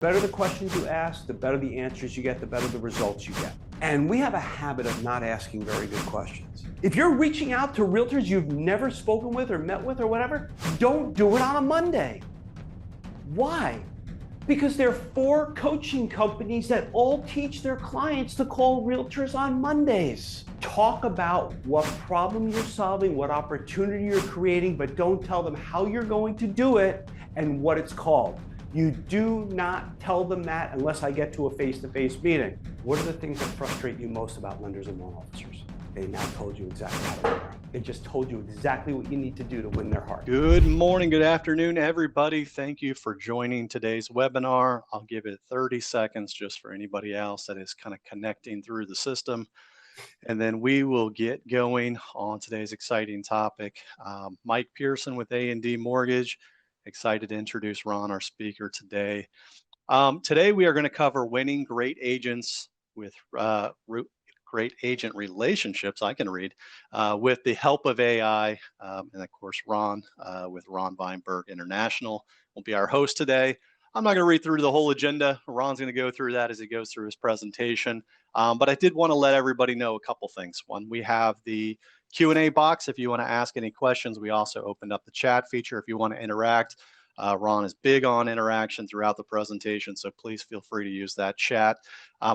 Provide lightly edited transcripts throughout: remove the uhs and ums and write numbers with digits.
better the questions you ask, the better the answers you get, the better the results you get. And we have a habit of not asking very good questions. If you're reaching out to realtors you've never spoken with or met with or whatever, don't do it on a Monday. Why? Because there are 4 coaching companies that all teach their clients to call realtors on Mondays. Talk about what problem you're solving, what opportunity you're creating, but don't tell them how you're going to do it and what it's called. You do not tell them that unless I get to a face-to-face meeting. What are the things that frustrate you most about lenders and loan officers? They now told you exactly how to win their heart. They just told you exactly what you need to do to win their heart. Good morning, good afternoon, everybody. Thank you for joining today's webinar. I'll give it 30 seconds just for anybody else that is kind of connecting through the system. And then we will get going on today's exciting topic. Mike Pearson with A&D Mortgage. Excited to introduce Ron, our speaker today. Today we are going to cover winning great agents with great agent relationships, I can read, with the help of AI. And of course, Ron with Ron Vaimberg International will be our host today. I'm not going to read through the whole agenda. Ron's going to go through that as he goes through his presentation. But I did want to let everybody know a couple things. One, we have the Q&A box if you want to ask any questions. We also opened up the chat feature if you want to interact. Ron is big on interaction throughout the presentation, so please feel free to use that chat.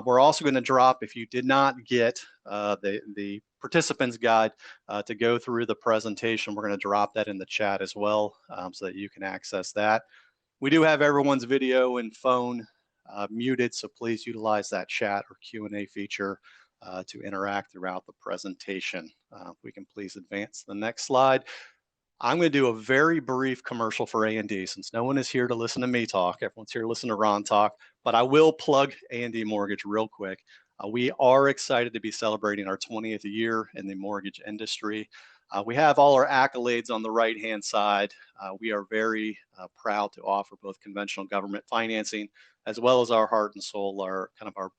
We're also going to drop, if you did not get the participants guide to go through the presentation, we're going to drop that in the chat as well so that you can access that. We do have everyone's video and phone muted, so please utilize that chat or Q&A feature to interact throughout the presentation. If we can please advance to the next slide. I'm going to do a very brief commercial for A&D since no one is here to listen to me talk. Everyone's here to listen to Ron talk, but I will plug A&D Mortgage real quick. We are excited to be celebrating our 20th year in the mortgage industry. We have all our accolades on the right-hand side. We are very proud to offer both conventional government financing as well as our heart and soul, our kind of our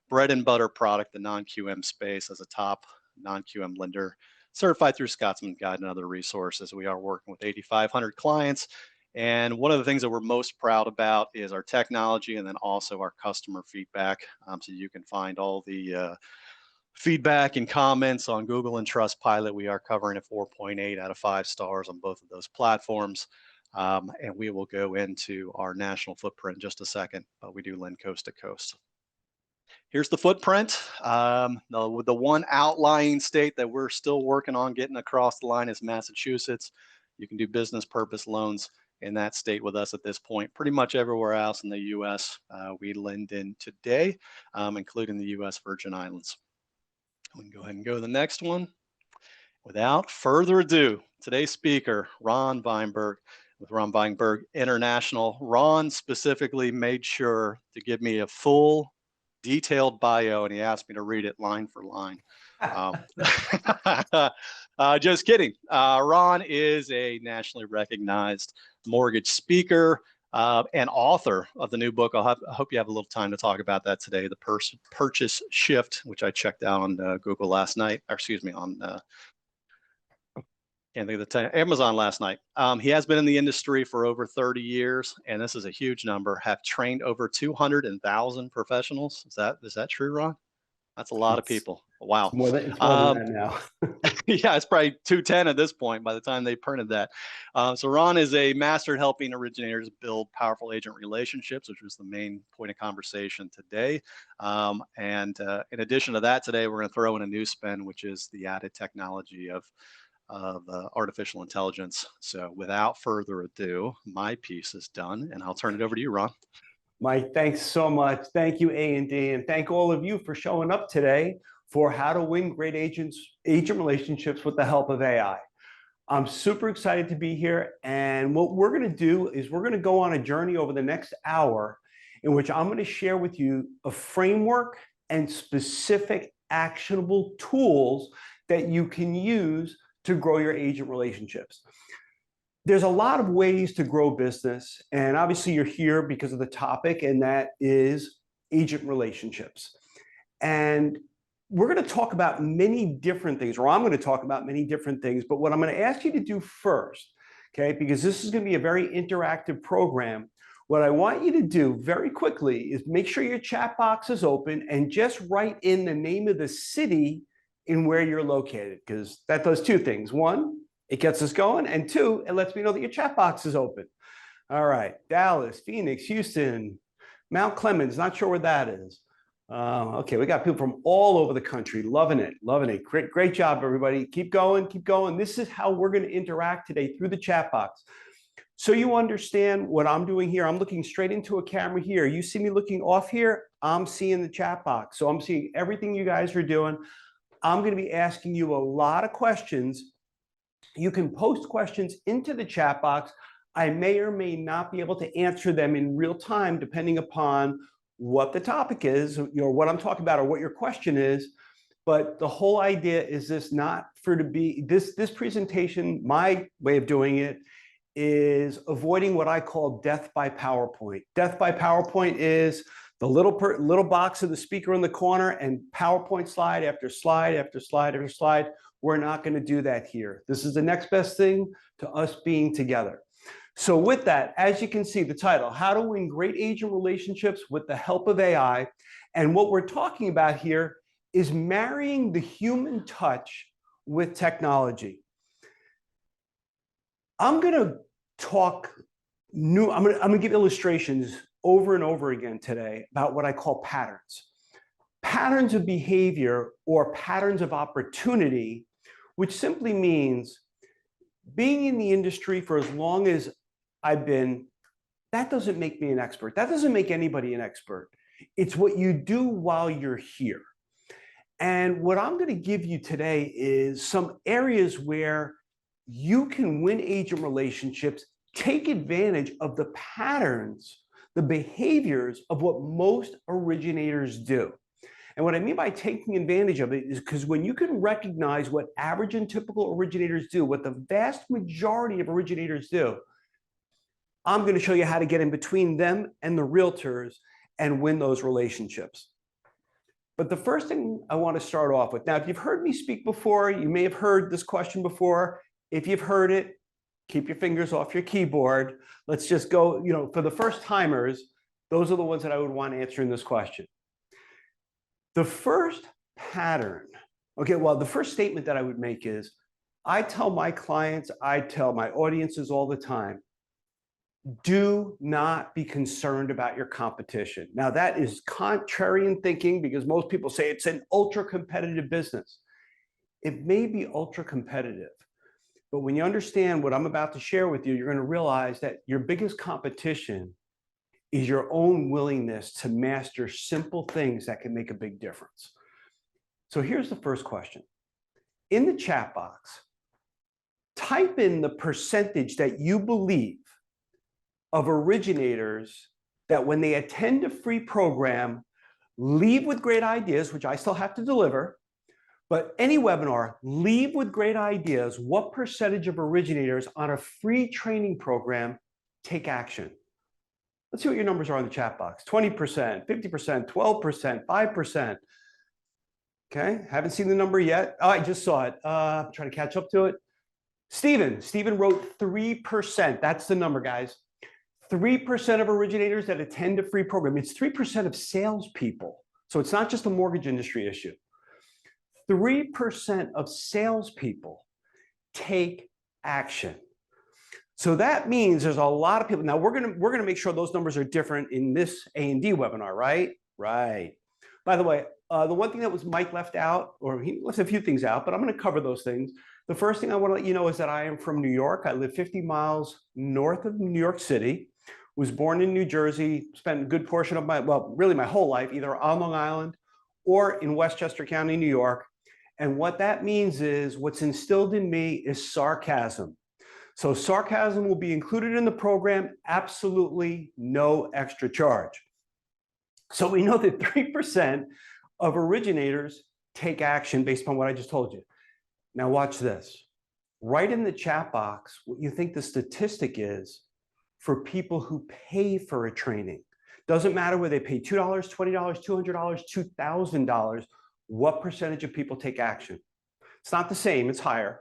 bread and butter product, the non-QM space, as a top non-QM lender, certified through Scotsman Guide and other resources. We are working with 8,500 clients. And one of the things that we're most proud about is our technology and then also our customer feedback. So you can find all the feedback and comments on Google and Trustpilot. We are covering a 4.8 out of 5 stars on both of those platforms. And we will go into our national footprint in just a second, but we do lend coast to coast. Here's the footprint. The one outlying state that we're still working on getting across the line is Massachusetts. You can do business purpose loans in that state with us at this point. Pretty much everywhere else in the U.S. We lend in today, including the U.S. Virgin Islands. We can go ahead and go to the next one. Without further ado, today's speaker, Ron Vaimberg with Ron Vaimberg International. Ron specifically made sure to give me a full detailed bio, and he asked me to read it line for line. Just kidding. Ron is a nationally recognized mortgage speaker and author of the new book. I hope you have a little time to talk about that today, The Purchase Shift, which I checked out on Google last night, or excuse me, on can't think of the time, Amazon last night. He has been in the industry for over 30 years, and this is a huge number, have trained over 200,000 professionals. Is that true, Ron? That's a lot of people. Wow. It's more than that now. Yeah, it's probably 210 at this point by the time they printed that. So Ron is a master at helping originators build powerful agent relationships, which was the main point of conversation today. And in addition to that, today we're going to throw in a new spin, which is the added technology of artificial intelligence. So without further ado, my piece is done, and I'll turn it over to you, Ron. Mike, thanks so much. Thank you, A&D, and thank all of you for showing up today for how to win great agent relationships with the help of AI. I'm super excited to be here, and what we're going to do is we're going to go on a journey over the next hour in which I'm going to share with you a framework and specific actionable tools that you can use to grow your agent relationships. There's a lot of ways to grow business, and obviously you're here because of the topic, and that is agent relationships. And we're going to talk about many different things, or I'm going to talk about many different things, but what I'm going to ask you to do first, okay, because this is going to be a very interactive program, What I want you to do very quickly is make sure your chat box is open and just write in the name of the city in where you're located, because that does two things. One, it gets us going, and two, it lets me know that your chat box is open. All right, Dallas, Phoenix, Houston, Mount Clemens, not sure where that is. Okay, we got people from all over the country, loving it, loving it. Great job, everybody. Keep going, keep going. This is how we're going to interact today through the chat box. So you understand what I'm doing here. I'm looking straight into a camera here. You see me looking off here, I'm seeing the chat box. So I'm seeing everything you guys are doing. I'm going to be asking you a lot of questions. You can post questions into the chat box. I may or may not be able to answer them in real time, depending upon what the topic is, what I'm talking about, or what your question is. But the whole idea is this not for to be, this presentation, my way of doing it, is avoiding what I call death by PowerPoint. Death by PowerPoint is the little box of the speaker in the corner and PowerPoint slide after slide after slide after slide. We're not going to do that here. This is the next best thing to us being together. So with that, as you can see, the title, How to Win Great Agent Relationships with the Help of AI. And what we're talking about here is marrying the human touch with technology. I'm going to talk I'm going to give illustrations over and over again today about what I call patterns. Patterns of behavior or patterns of opportunity, which simply means being in the industry for as long as I've been, that doesn't make me an expert. That doesn't make anybody an expert. It's what you do while you're here. And what I'm going to give you today is some areas where you can win agent relationships, take advantage of the patterns, the behaviors of what most originators do. And what I mean by taking advantage of it is because when you can recognize what average and typical originators do, what the vast majority of originators do, I'm going to show you how to get in between them and the realtors and win those relationships. But the first thing I want to start off with, now, if you've heard me speak before, you may have heard this question before. If you've heard it, keep your fingers off your keyboard. Let's just go, for the first timers, those are the ones that I would want answering this question. The first pattern, the first statement that I would make is, I tell my clients, I tell my audiences all the time, do not be concerned about your competition. Now, that is contrarian thinking because most people say it's an ultra competitive business. It may be ultra competitive, but when you understand what I'm about to share with you, you're going to realize that your biggest competition is your own willingness to master simple things that can make a big difference. So here's the first question. In the chat box, type in the percentage that you believe of originators that when they attend a free program, leave with great ideas, which I still have to deliver, but any webinar, leave with great ideas. What percentage of originators on a free training program take action? Let's see what your numbers are in the chat box. 20%, 50%, 12%, 5%. Okay, haven't seen the number yet. Oh, I just saw it. I'm trying to catch up to it. Steven wrote 3%. That's the number, guys. 3% of originators that attend a free program. It's 3% of salespeople. So it's not just a mortgage industry issue. 3% of salespeople take action. So that means there's a lot of people. Now we're gonna make sure those numbers are different in this A&D webinar, right? Right. By the way, the one thing that was Mike left out, or he left a few things out, but I'm going to cover those things. The first thing I want to let you know is that I am from New York. I live 50 miles north of New York City. Was born in New Jersey. Spent a good portion of really my whole life either on Long Island or in Westchester County, New York. And what that means is what's instilled in me is sarcasm. So sarcasm will be included in the program, absolutely no extra charge. So we know that 3% of originators take action based on what I just told you. Now watch this. Write in the chat box what you think the statistic is for people who pay for a training. Doesn't matter whether they pay $2, $20, $200, $2,000, what percentage of people take action? It's not the same, it's higher.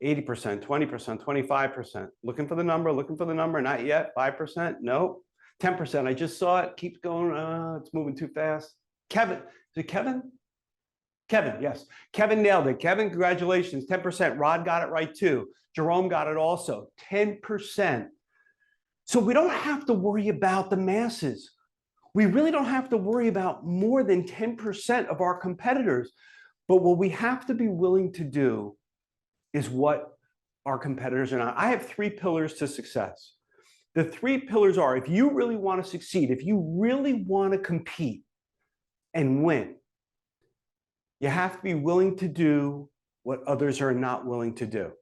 80%, 20%, 25%. Looking for the number, not yet. 5%, no. 10%, I just saw it. Keeps going, it's moving too fast. Kevin, is it Kevin? Kevin, yes. Kevin nailed it. Kevin, congratulations, 10%. Rod got it right too. Jerome got it also, 10%. So we don't have to worry about the masses. We really don't have to worry about more than 10% of our competitors. But what we have to be willing to do is what our competitors are not. I have 3 pillars to success. The 3 pillars are, if you really want to succeed, if you really want to compete and win, you have to be willing to do what others are not willing to do.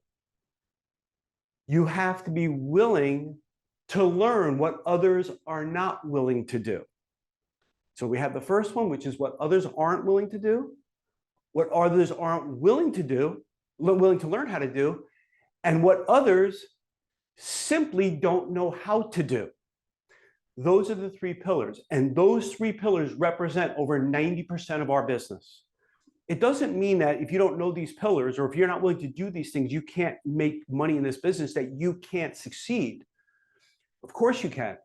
You have to be willing to learn what others are not willing to do. So we have the first one, which is what others aren't willing to do, what others aren't willing to do, willing to learn how to do, and what others simply don't know how to do. Those are the 3 pillars, and those 3 pillars represent over 90% of our business. It doesn't mean that if you don't know these pillars, or if you're not willing to do these things, you can't make money in this business, that you can't succeed. Of course you can.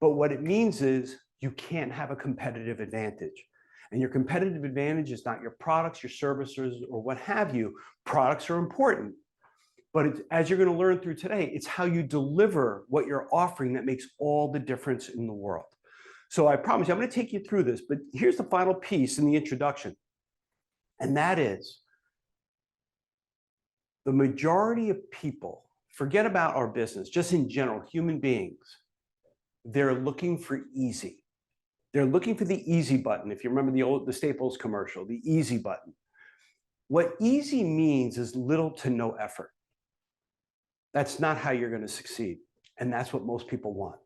But what it means is you can't have a competitive advantage. And your competitive advantage is not your products, your services, or what have you. Products are important. But it's, as you're going to learn through today, it's how you deliver what you're offering that makes all the difference in the world. So I promise you, I'm going to take you through this, but here's the final piece in the introduction. And that is, the majority of people, forget about our business, just in general, human beings, they're looking for easy. They're looking for the easy button. If you remember the Staples commercial, the easy button. What easy means is little to no effort. That's not how you're going to succeed. And that's what most people want.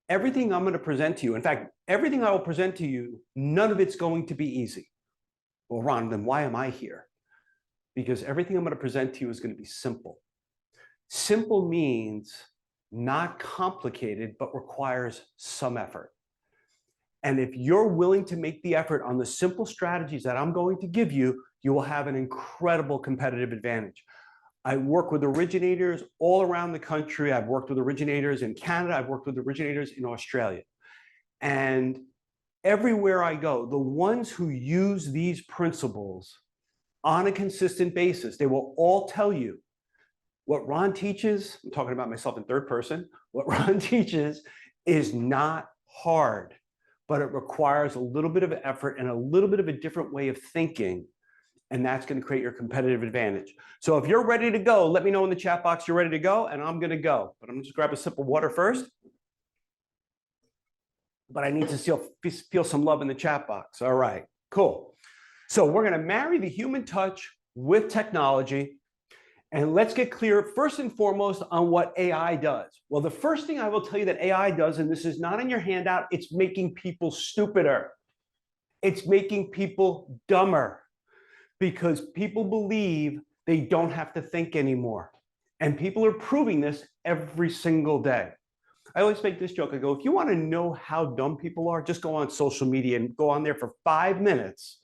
Everything I'm going to present to you, in fact, everything I will present to you, none of it's going to be easy. Well, Ron, then why am I here? Because everything I'm going to present to you is going to be simple. Simple means not complicated, but requires some effort. And if you're willing to make the effort on the simple strategies that I'm going to give you, you will have an incredible competitive advantage. I work with originators all around the country. I've worked with originators in Canada. I've worked with originators in Australia. And everywhere I go, the ones who use these principles on a consistent basis, they will all tell you what Ron teaches. I'm talking about myself in third person. What Ron teaches is not hard, but it requires a little bit of effort and a little bit of a different way of thinking. And that's going to create your competitive advantage. So if you're ready to go, let me know in the chat box you're ready to go, and I'm going to go. But I'm going to just grab a sip of water first. But I need to feel some love in the chat box. All right, cool. So we're going to marry the human touch with technology. And let's get clear, first and foremost, on what AI does. Well, the first thing I will tell you that AI does, and this is not in your handout, it's making people stupider. It's making people dumber. Because people believe they don't have to think anymore. And people are proving this every single day. I always make this joke. I go, if you want to know how dumb people are, just go on social media and go on there for 5 minutes.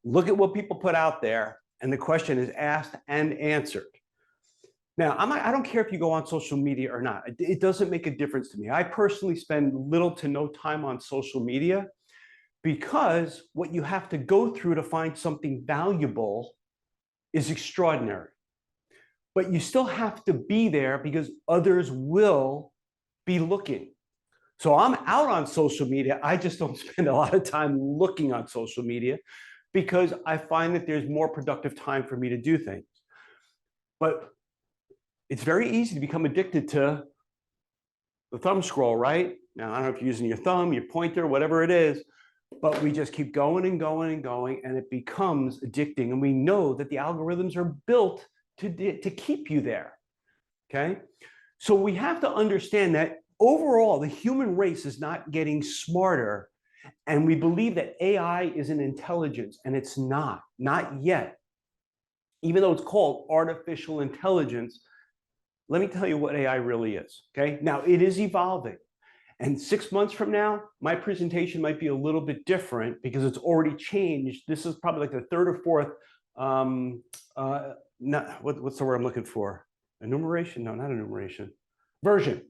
Look at what people put out there, and the question is asked and answered. Now, I don't care if you go on social media or not. It doesn't make a difference to me. I personally spend little to no time on social media, because what you have to go through to find something valuable is extraordinary. But you still have to be there because others will be looking. So I'm out on social media. I just don't spend a lot of time looking on social media because I find that there's more productive time for me to do things. But it's very easy to become addicted to the thumb scroll, right? Now, I don't know if you're using your thumb, your pointer, whatever it is, but we just keep going and going and going, and it becomes addicting. And we know that the algorithms are built to keep you there, okay? So we have to understand that overall, the human race is not getting smarter, and we believe that AI is an intelligence, and it's not yet. Even though it's called artificial intelligence, let me tell you what AI really is, okay? Now, it is evolving. And 6 months from now, my presentation might be a little bit different because it's already changed. This is probably like the third or fourth not what's the word I'm looking for? Enumeration? No, not enumeration. Version.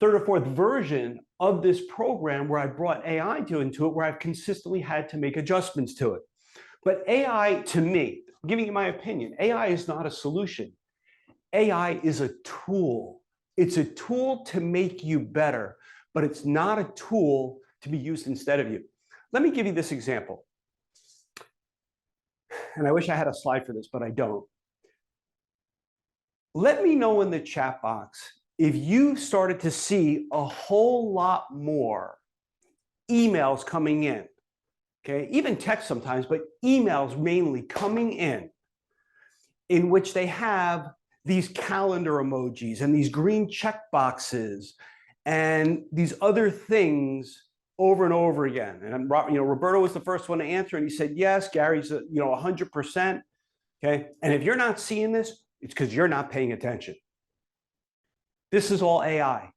Third or fourth version of this program where I brought AI into it, where I've consistently had to make adjustments to it. But AI, to me, I'm giving you my opinion, AI is not a solution. AI is a tool. It's a tool to make you better, but it's not a tool to be used instead of you. Let me give you this example. And I wish I had a slide for this, but I don't. Let me know in the chat box if you started to see a whole lot more emails coming in, okay? Even text sometimes, but emails mainly coming in which they have these calendar emojis and these green check boxes and these other things over and over again. And Roberto was the first one to answer, and he said, yes, Gary's 100%, okay? And if you're not seeing this, it's because you're not paying attention. This is all AI.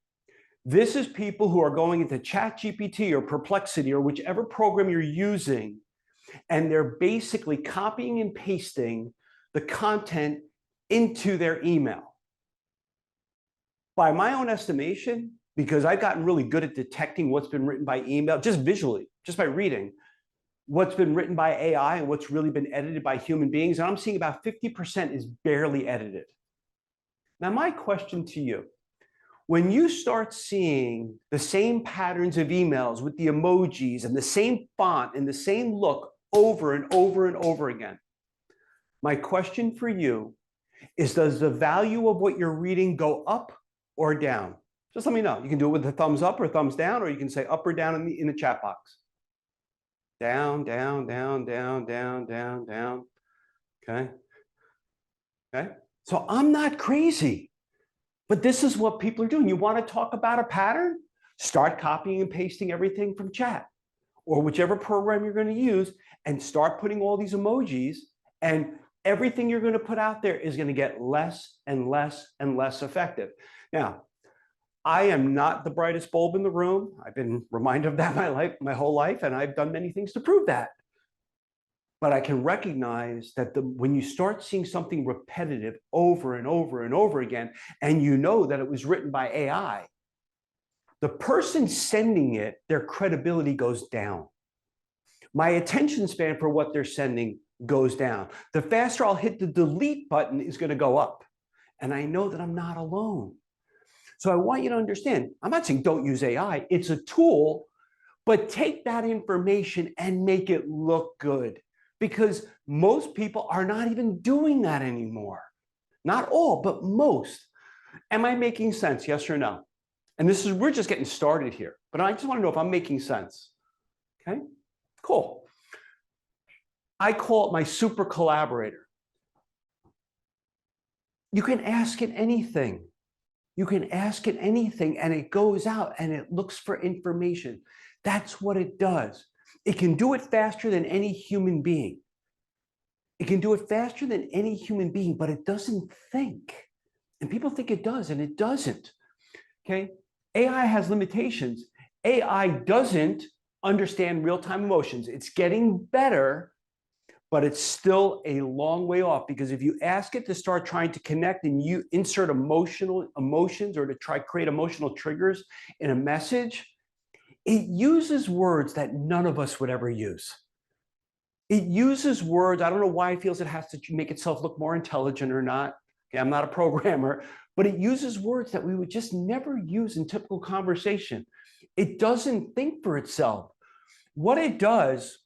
This is people who are going into ChatGPT or Perplexity or whichever program you're using, and they're basically copying and pasting the content into their email. By my own estimation, because I've gotten really good at detecting what's been written by email, just visually, just by reading, what's been written by AI and what's really been edited by human beings, and I'm seeing about 50% is barely edited. Now, my question to you, when you start seeing the same patterns of emails with the emojis and the same font and the same look over and over and over again, my question for you is, does the value of what you're reading go up or down? Just let me know. You can do it with a thumbs up or thumbs down, or you can say up or down in the chat box. Down, down, down, down, down, down, down. Okay. Okay. So I'm not crazy, but this is what people are doing. You want to talk about a pattern? Start copying and pasting everything from chat or whichever program you're going to use, and start putting all these emojis, and everything you're going to put out there is going to get less and less and less effective. Now, I am not the brightest bulb in the room. I've been reminded of that my whole life, and I've done many things to prove that. But I can recognize that when you start seeing something repetitive over and over and over again, and you know that it was written by AI, the person sending it, their credibility goes down. My attention span for what they're sending goes down. The faster I'll hit the delete button is going to go up. And I know that I'm not alone. So I want you to understand, I'm not saying don't use AI. It's a tool, but take that information and make it look good, because most people are not even doing that anymore. Not all, but most. Am I making sense? Yes or no? And we're just getting started here, but I just want to know if I'm making sense. Okay, cool. I call it my super collaborator. You can ask it anything. You can ask it anything, and it goes out and it looks for information. That's what it does. It can do it faster than any human being. It can do it faster than any human being, but it doesn't think. And people think it does, and it doesn't. Okay? AI has limitations. AI doesn't understand real-time emotions. It's getting better, but it's still a long way off, because if you ask it to start trying to connect and you insert emotions or to create emotional triggers in a message, it uses words that none of us would ever use. It uses words, I don't know why it feels it has to make itself look more intelligent or not. Okay, I'm not a programmer, but it uses words that we would just never use in typical conversation. It doesn't think for itself. What it does,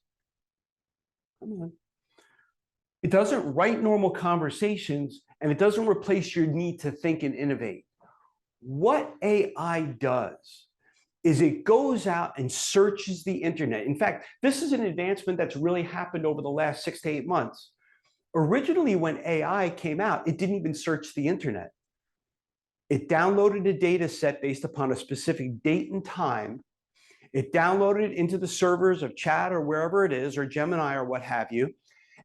it doesn't write normal conversations, and it doesn't replace your need to think and innovate. What AI does is it goes out and searches the internet. In fact, this is an advancement that's really happened over the last 6 to 8 months. Originally, when AI came out, it didn't even search the internet. It downloaded a data set based upon a specific date and time. It downloaded it into the servers of Chat or wherever it is, or Gemini or what have you.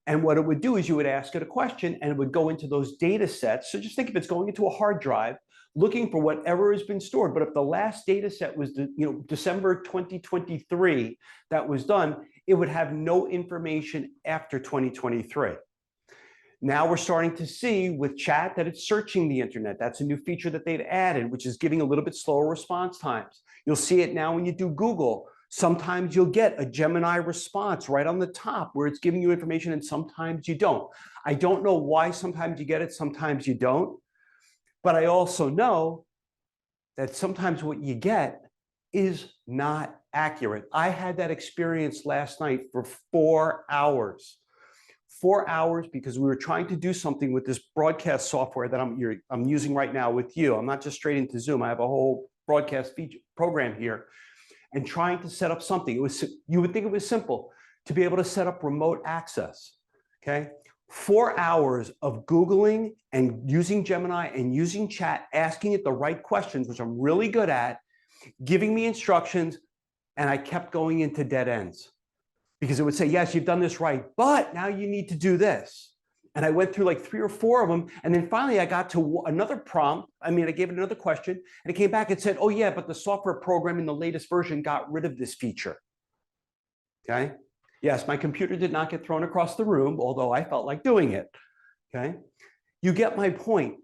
And what it would do is you would ask it a question, and it would go into those data sets. So just think if it's going into a hard drive, looking for whatever has been stored. But if the last data set was December 2023 that was done, it would have no information after 2023. Now we're starting to see with chat that it's searching the internet. That's a new feature that they've added, which is giving a little bit slower response times. You'll see it now when you do Google. Sometimes you'll get a Gemini response right on the top where it's giving you information, and sometimes you don't. I don't know why sometimes you get it, sometimes you don't. But I also know that sometimes what you get is not accurate. I had that experience last night for 4 hours. 4 hours because we were trying to do something with this broadcast software that I'm using right now with you. I'm not just straight into Zoom. I have a whole broadcast feature program here, and trying to set up something. You would think it was simple to be able to set up remote access. Okay, 4 hours of Googling and using Gemini and using chat, asking it the right questions, which I'm really good at, giving me instructions, and I kept going into dead ends. Because it would say, yes, you've done this right, but now you need to do this. And I went through like 3 or 4 of them. And then finally I got to another prompt. I gave it another question, and it came back and said, oh yeah, but the software program in the latest version got rid of this feature. Okay. Yes, my computer did not get thrown across the room, although I felt like doing it. Okay. You get my point.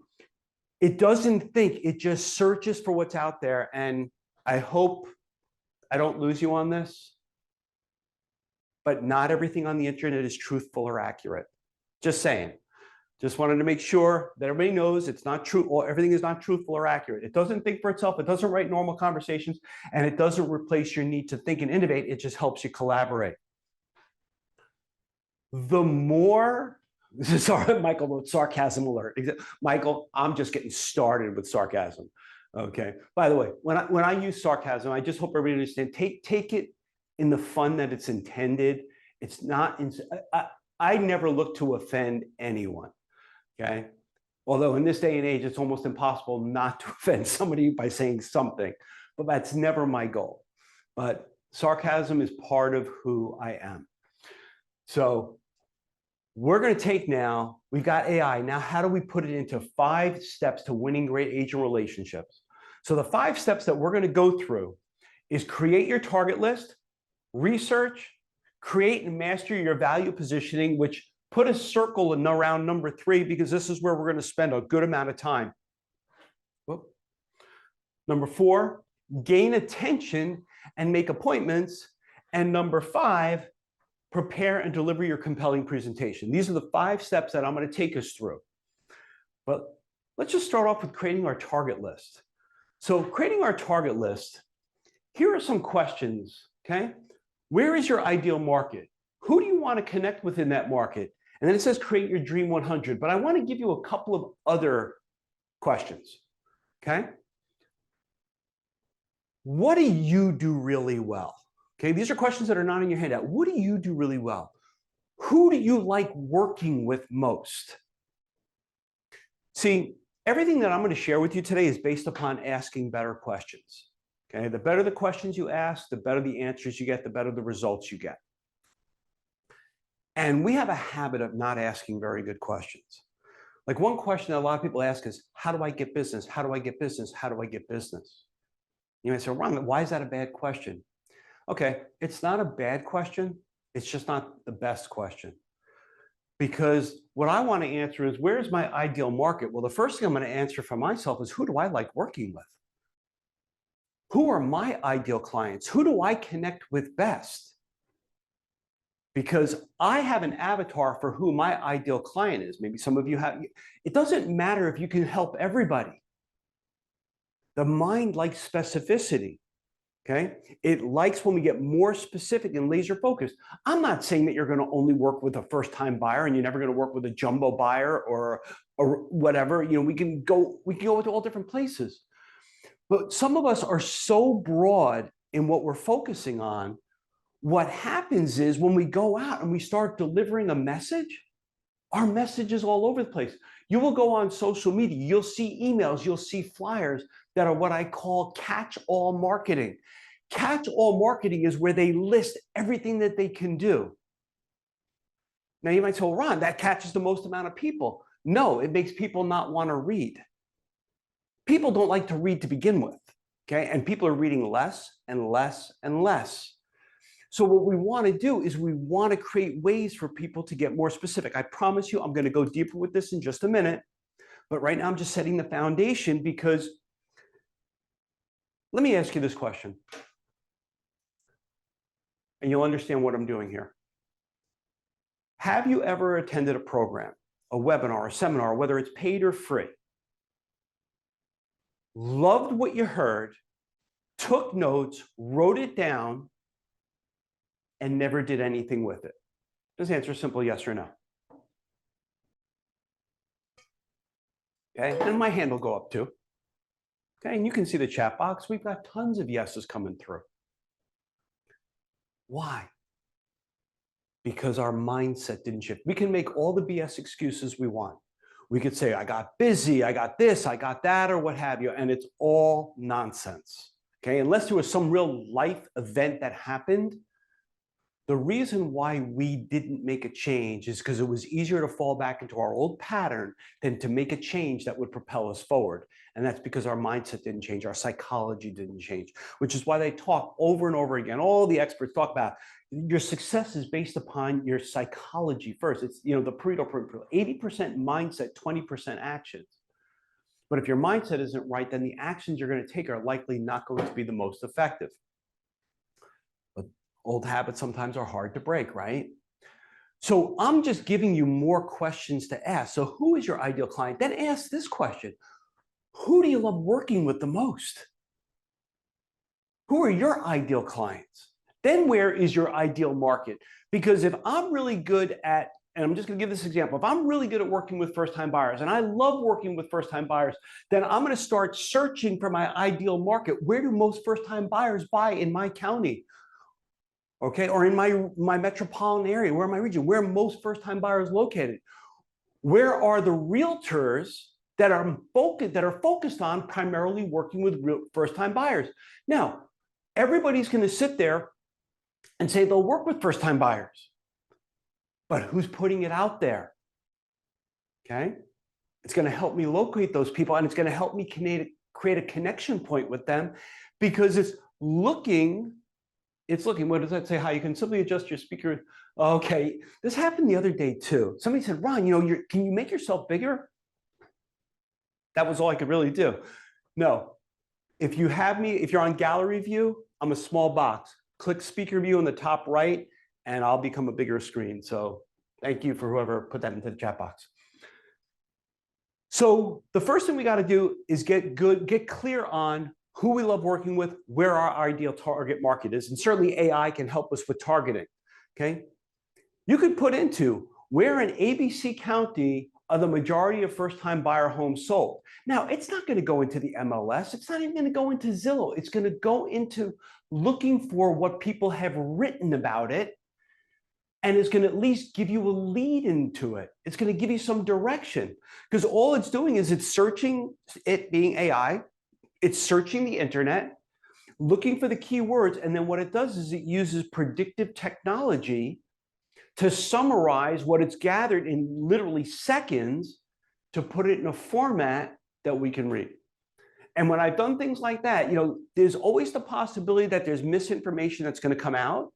It doesn't think, it just searches for what's out there. And I hope I don't lose you on this, but not everything on the internet is truthful or accurate. Just saying. Just wanted to make sure that everybody knows it's not true, or everything is not truthful or accurate. It doesn't think for itself. It doesn't write normal conversations, and it doesn't replace your need to think and innovate. It just helps you collaborate. The more, sorry, Michael wrote sarcasm alert. Michael, I'm just getting started with sarcasm. Okay. By the way, when I use sarcasm, I just hope everybody understands. Take it in the fun that it's intended. It's not. I never look to offend anyone. Okay. Although in this day and age, it's almost impossible not to offend somebody by saying something, but that's never my goal. But sarcasm is part of who I am. So we're going to take now, we've got AI. Now, how do we put it into 5 steps to winning great agent relationships? So the 5 steps that we're going to go through is create your target list, research, create and master your value positioning, which put a circle in around number 3, because this is where we're going to spend a good amount of time. Whoop. Number 4, gain attention and make appointments. And number 5, prepare and deliver your compelling presentation. These are the 5 steps that I'm going to take us through. But let's just start off with creating our target list. So creating our target list, here are some questions, okay? Where is your ideal market? Who do you want to connect with in that market? And then it says create your dream 100, but I want to give you a couple of other questions, okay? What do you do really well? Okay, these are questions that are not in your handout. What do you do really well? Who do you like working with most? See, everything that I'm going to share with you today is based upon asking better questions. Okay, the better the questions you ask, the better the answers you get, the better the results you get. And we have a habit of not asking very good questions. Like one question that a lot of people ask is, how do I get business? How do I get business? How do I get business? You might say, Ron, why is that a bad question? Okay, it's not a bad question. It's just not the best question. Because what I want to answer is, where's my ideal market? Well, the first thing I'm going to answer for myself is, who do I like working with? Who are my ideal clients? Who do I connect with best? Because I have an avatar for who my ideal client is. Maybe some of you have. It doesn't matter if you can help everybody. The mind likes specificity. Okay, it likes when we get more specific and laser focused. I'm not saying that you're going to only work with a first-time buyer and you're never going to work with a jumbo buyer or whatever. You know, we can go to all different places. But some of us are so broad in what we're focusing on. What happens is when we go out and we start delivering a message, our message is all over the place. You will go on social media, you'll see emails, you'll see flyers that are what I call catch-all marketing. Catch-all marketing is where they list everything that they can do. Now you might say, well, Ron, that catches the most amount of people. No, it makes people not want to read. People don't like to read to begin with, okay? And people are reading less and less and less. So what we want to do is we want to create ways for people to get more specific. I promise you, I'm going to go deeper with this in just a minute. But right now I'm just setting the foundation because let me ask you this question. And you'll understand what I'm doing here. Have you ever attended a program, a webinar, a seminar, whether it's paid or free, loved what you heard, took notes, wrote it down, and never did anything with it? Just answer a simple yes or no. Okay, and my hand will go up too. Okay, and you can see the chat box. We've got tons of yeses coming through. Why? Because our mindset didn't shift. We can make all the BS excuses we want. We could say, I got busy, I got this, I got that, or what have you, and it's all nonsense. Okay, unless there was some real life event that happened. The reason why we didn't make a change is because it was easier to fall back into our old pattern than to make a change that would propel us forward. And that's because our mindset didn't change, our psychology didn't change, which is why they talk over and over again. All the experts talk about your success is based upon your psychology first. It's, you know, the Pareto principle, 80% mindset, 20% actions. But if your mindset isn't right, then the actions you're going to take are likely not going to be the most effective. Old habits sometimes are hard to break, right? So I'm just giving you more questions to ask. So who is your ideal client? Then ask this question. Who do you love working with the most? Who are your ideal clients? Then where is your ideal market? Because if I'm really good at, and I'm just going to give this example, if I'm really good at working with first-time buyers and I love working with first-time buyers, then I'm going to start searching for my ideal market. Where do most first-time buyers buy in my county? Okay, or in my metropolitan area, where my region, where most first-time buyers located? Where are the realtors that are focused on primarily working with first-time buyers? Now, everybody's going to sit there and say they'll work with first-time buyers, but who's putting it out there? Okay, it's going to help me locate those people, and it's going to help me create a connection point with them, because it's looking. What does that say? How you can simply adjust your speaker. Okay, this happened the other day too. Somebody said, Ron, you know, can you make yourself bigger? That was all I could really do. No, if you have me, if you're on gallery view, I'm a small box. Click speaker view in the top right, and I'll become a bigger screen. So thank you for whoever put that into the chat box. So the first thing we got to do is get clear on who we love working with, where our ideal target market is. And certainly AI can help us with targeting, okay? You could put into where in ABC County are the majority of first-time buyer homes sold. Now, it's not going to go into the MLS. It's not even going to go into Zillow. It's going to go into looking for what people have written about it, and it's going to at least give you a lead into it. It's going to give you some direction, because all it's doing is it's searching, it being AI, it's searching the internet, looking for the keywords, and then what it does is it uses predictive technology to summarize what it's gathered in literally seconds to put it in a format that we can read. And when I've done things like that, you know, there's always the possibility that there's misinformation that's going to come out.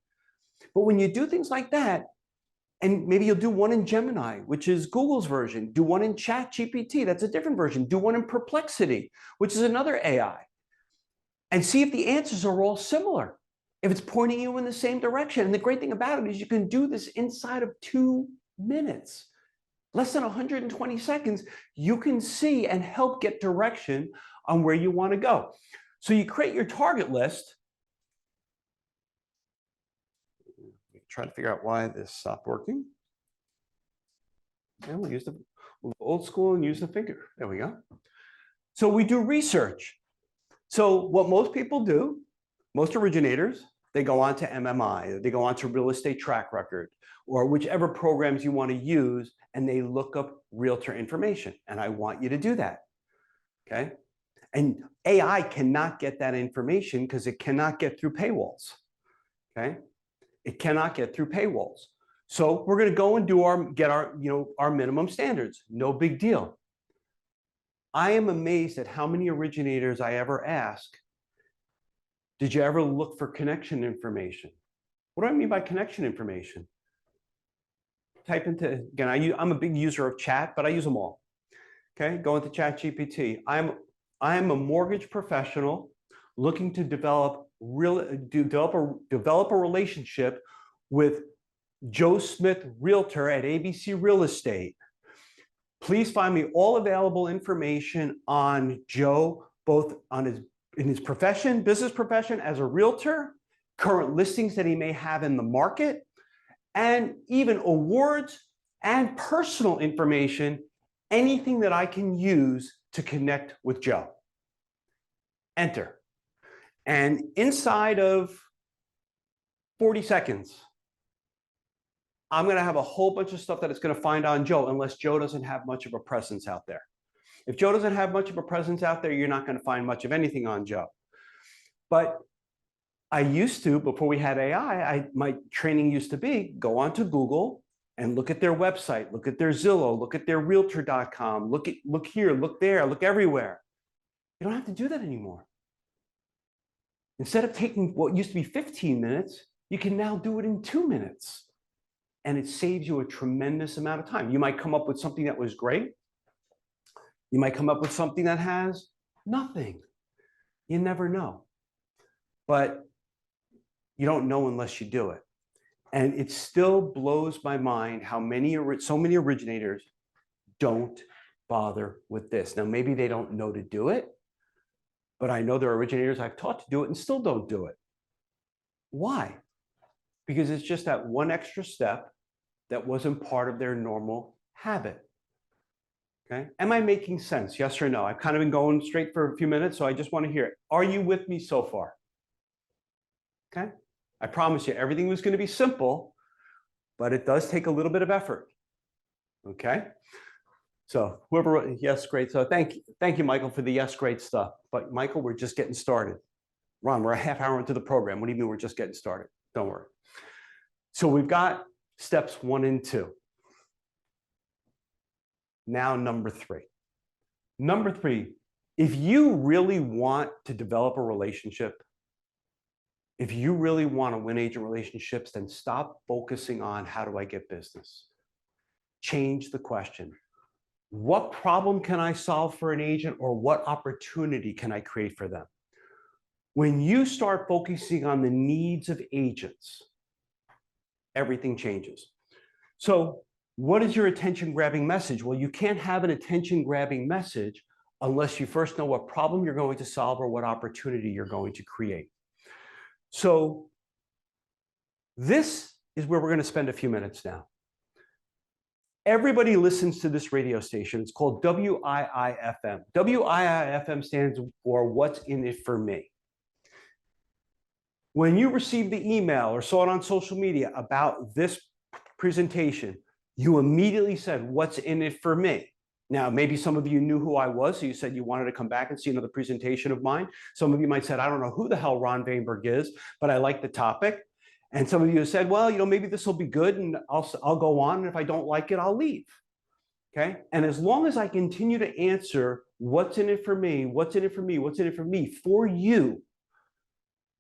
But when you do things like that, and maybe you'll do one in Gemini, which is Google's version, do one in ChatGPT, that's a different version, do one in Perplexity, which is another AI, and see if the answers are all similar, if it's pointing you in the same direction. And the great thing about it is you can do this inside of 2 minutes, less than 120 seconds. You can see and help get direction on where you want to go. So you create your target list. Try to figure out why this stopped working. And we'll old school and use the finger. There we go. So we do research. So what most people do, most originators, they go on to MMI, they go on to Real Estate Track Record, or whichever programs you want to use, and they look up realtor information. And I want you to do that. Okay. And AI cannot get that information because it cannot get through paywalls. Okay. It cannot get through paywalls. So we're going to go and get our minimum standards. No big deal. I am amazed at how many originators I ever ask, did you ever look for connection information? What do I mean by connection information? Type into, again, I'm a big user of chat, but I use them all. Okay, go into ChatGPT. I'm a mortgage professional looking to develop a relationship with Joe Smith, Realtor at ABC Real Estate. Please find me all available information on Joe, both in his profession, business profession as a realtor, current listings that he may have in the market, and even awards and personal information, anything that I can use to connect with Joe. Enter. And inside of 40 seconds, I'm going to have a whole bunch of stuff that it's going to find on Joe, unless Joe doesn't have much of a presence out there. If Joe doesn't have much of a presence out there, you're not going to find much of anything on Joe. But I used to, before we had AI, my training used to be go onto Google and look at their website, look at their Zillow, look at their realtor.com, look here, look there, look everywhere. You don't have to do that anymore. Instead of taking what used to be 15 minutes, you can now do it in 2 minutes. And it saves you a tremendous amount of time. You might come up with something that was great. You might come up with something that has nothing. You never know. But you don't know unless you do it. And it still blows my mind how so many originators don't bother with this. Now, maybe they don't know to do it, but I know there are originators I've taught to do it and still don't do it. Why? Because it's just that one extra step that wasn't part of their normal habit. Okay? Am I making sense? Yes or no? I've kind of been going straight for a few minutes, so I just want to hear it. Are you with me so far? Okay? I promise you, everything was going to be simple, but it does take a little bit of effort. Okay? So whoever, yes, great. So thank you, Michael, for the yes, great stuff. But Michael, we're just getting started. Ron, we're a half hour into the program. What do you mean we're just getting started? Don't worry. So we've got steps 1 and 2. Now number 3. Number 3, if you really want to develop a relationship, if you really want to win agent relationships, then stop focusing on how do I get business. Change the question. What problem can I solve for an agent, or what opportunity can I create for them? When you start focusing on the needs of agents, everything changes. So what is your attention-grabbing message? Well, you can't have an attention-grabbing message unless you first know what problem you're going to solve or what opportunity you're going to create. So this is where we're going to spend a few minutes now. Everybody listens to this radio station. It's called WIIFM. WIIFM stands for What's in It for Me. When you received the email or saw it on social media about this presentation, you immediately said, what's in it for me? Now, maybe some of you knew who I was, so you said you wanted to come back and see another presentation of mine. Some of you might say, I don't know who the hell Ron Vaimberg is, but I like the topic. And some of you said, well, maybe this will be good and I'll go on. And if I don't like it, I'll leave. Okay. And as long as I continue to answer what's in it for me, what's in it for me, what's in it for me for you,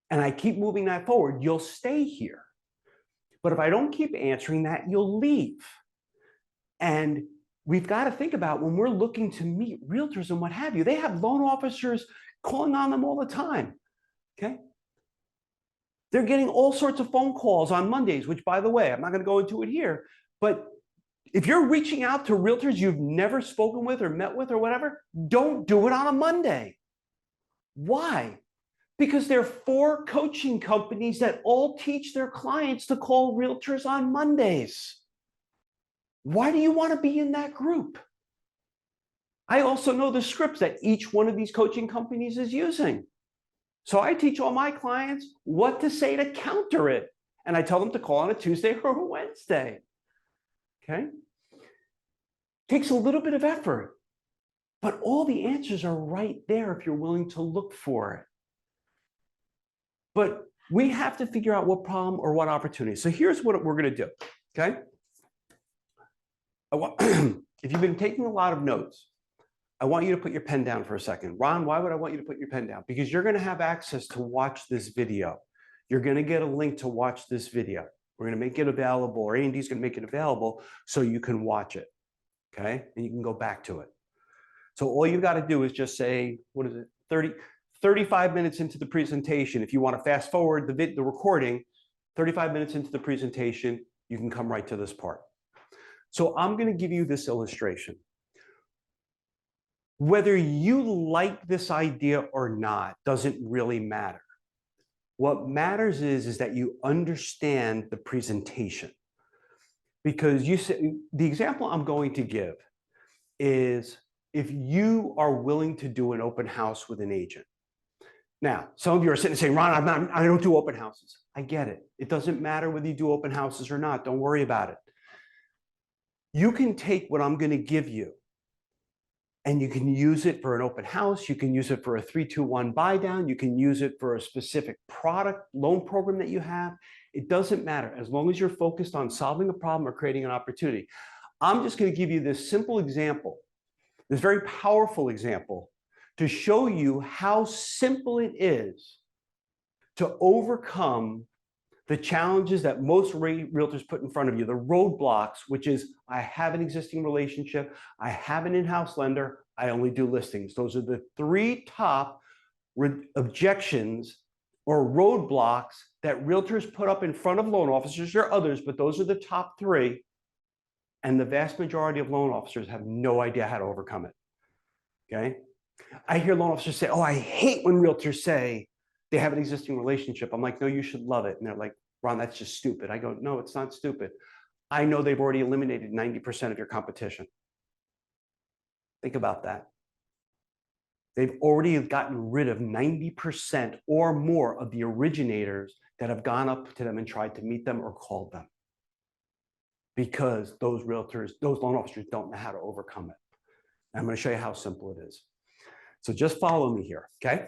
and I keep moving that forward, you'll stay here. But if I don't keep answering that, you'll leave. And we've got to think about when we're looking to meet realtors and what have you, they have loan officers calling on them all the time. Okay. They're getting all sorts of phone calls on Mondays, which, by the way, I'm not going to go into it here, but if you're reaching out to realtors you've never spoken with or met with or whatever, don't do it on a Monday. Why? Because there are 4 coaching companies that all teach their clients to call realtors on Mondays. Why do you want to be in that group? I also know the scripts that each one of these coaching companies is using. So I teach all my clients what to say to counter it. And I tell them to call on a Tuesday or a Wednesday. Okay? Takes a little bit of effort, but all the answers are right there if you're willing to look for it. But we have to figure out what problem or what opportunity. So here's what we're going to do. Okay? If you've been taking a lot of notes, I want you to put your pen down for a second. Ron, why would I want you to put your pen down? Because you're going to have access to watch this video. you're going to get a link to watch this video. We're going to make it available, or A&D's going to make it available so you can watch it, okay? And you can go back to it. So all you got to do is just say, what is it, 35 minutes into the presentation. If you want to fast forward the recording, 35 minutes into the presentation, you can come right to this part. So I'm going to give you this illustration. Whether you like this idea or not doesn't really matter. What matters is that you understand the presentation. Because you say, the example I'm going to give is if you are willing to do an open house with an agent. Now, some of you are sitting and saying, Ron, I don't do open houses. I get it. It doesn't matter whether you do open houses or not. Don't worry about it. You can take what I'm going to give you and you can use it for an open house. You can use it for a 3-2-1 buy down. You can use it for a specific product loan program that you have. It doesn't matter as long as you're focused on solving a problem or creating an opportunity. I'm just going to give you this simple example, this very powerful example, to show you how simple it is to overcome the challenges that most realtors put in front of you, the roadblocks, which is, I have an existing relationship, I have an in-house lender, I only do listings. Those are the 3 top objections or roadblocks that realtors put up in front of loan officers. There are others, but those are the top 3. And the vast majority of loan officers have no idea how to overcome it, okay? I hear loan officers say, oh, I hate when realtors say they have an existing relationship. I'm like, no, you should love it. And they're like, Ron, that's just stupid. I go, no, it's not stupid. I know they've already eliminated 90% of your competition. Think about that. They've already gotten rid of 90% or more of the originators that have gone up to them and tried to meet them or called them. Because those realtors, those loan officers don't know how to overcome it. And I'm going to show you how simple it is. So just follow me here, okay?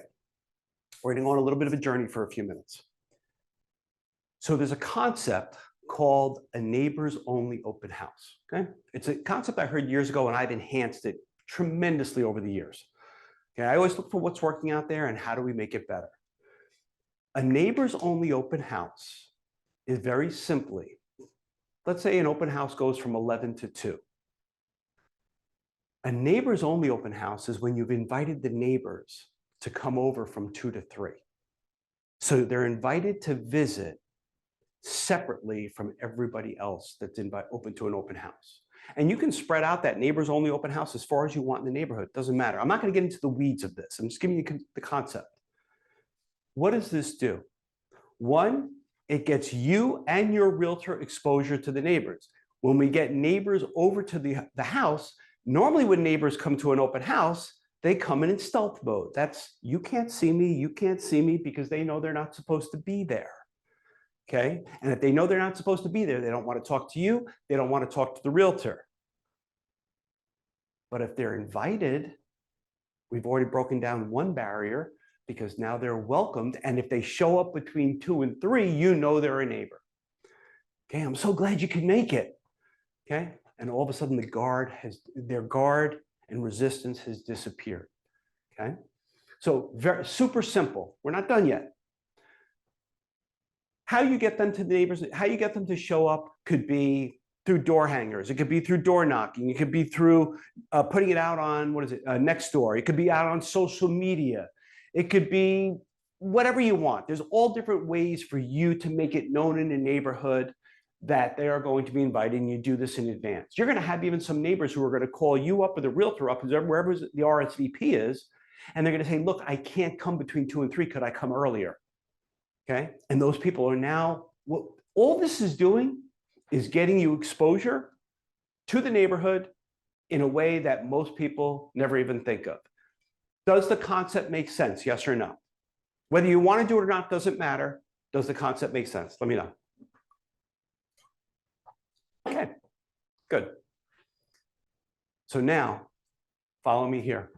We're going to go on a little bit of a journey for a few minutes. So there's a concept called a neighbors only open house, okay? It's a concept I heard years ago and I've enhanced it tremendously over the years. Okay, I always look for what's working out there and how do we make it better. A neighbors only open house is very simply, let's say an open house goes from 11 to 2. A neighbors only open house is when you've invited the neighbors to come over from 2 to 3. So they're invited to visit separately from everybody else that's open to an open house. And you can spread out that neighbors only open house as far as you want in the neighborhood. Doesn't matter. I'm not going to get into the weeds of this. I'm just giving you the concept. What does this do? One, it gets you and your realtor exposure to the neighbors. When we get neighbors over to the house, normally when neighbors come to an open house, they come in stealth mode. That's, you can't see me because they know they're not supposed to be there. Okay? And if they know they're not supposed to be there, they don't want to talk to you, they don't want to talk to the realtor. But if they're invited, we've already broken down one barrier because now they're welcomed. And if they show up between 2 and 3, you know they're a neighbor. Okay, I'm so glad you could make it. Okay, and all of a sudden their guard and resistance has disappeared. Okay, so super simple. We're not done yet. How you get them to the neighbors, how you get them to show up could be through door hangers. It could be through door knocking. It could be through putting it out on, Nextdoor. It could be out on social media. It could be whatever you want. There's all different ways for you to make it known in the neighborhood that they are going to be invited, and you do this in advance. You're going to have even some neighbors who are going to call you up or the realtor up, wherever the RSVP is, and they're going to say, look, I can't come between 2 and 3. Could I come earlier? Okay, and those people are now, all this is doing is getting you exposure to the neighborhood in a way that most people never even think of. Does the concept make sense? Yes or no? Whether you want to do it or not doesn't matter. Does the concept make sense? Let me know. Okay, good. So now, follow me here.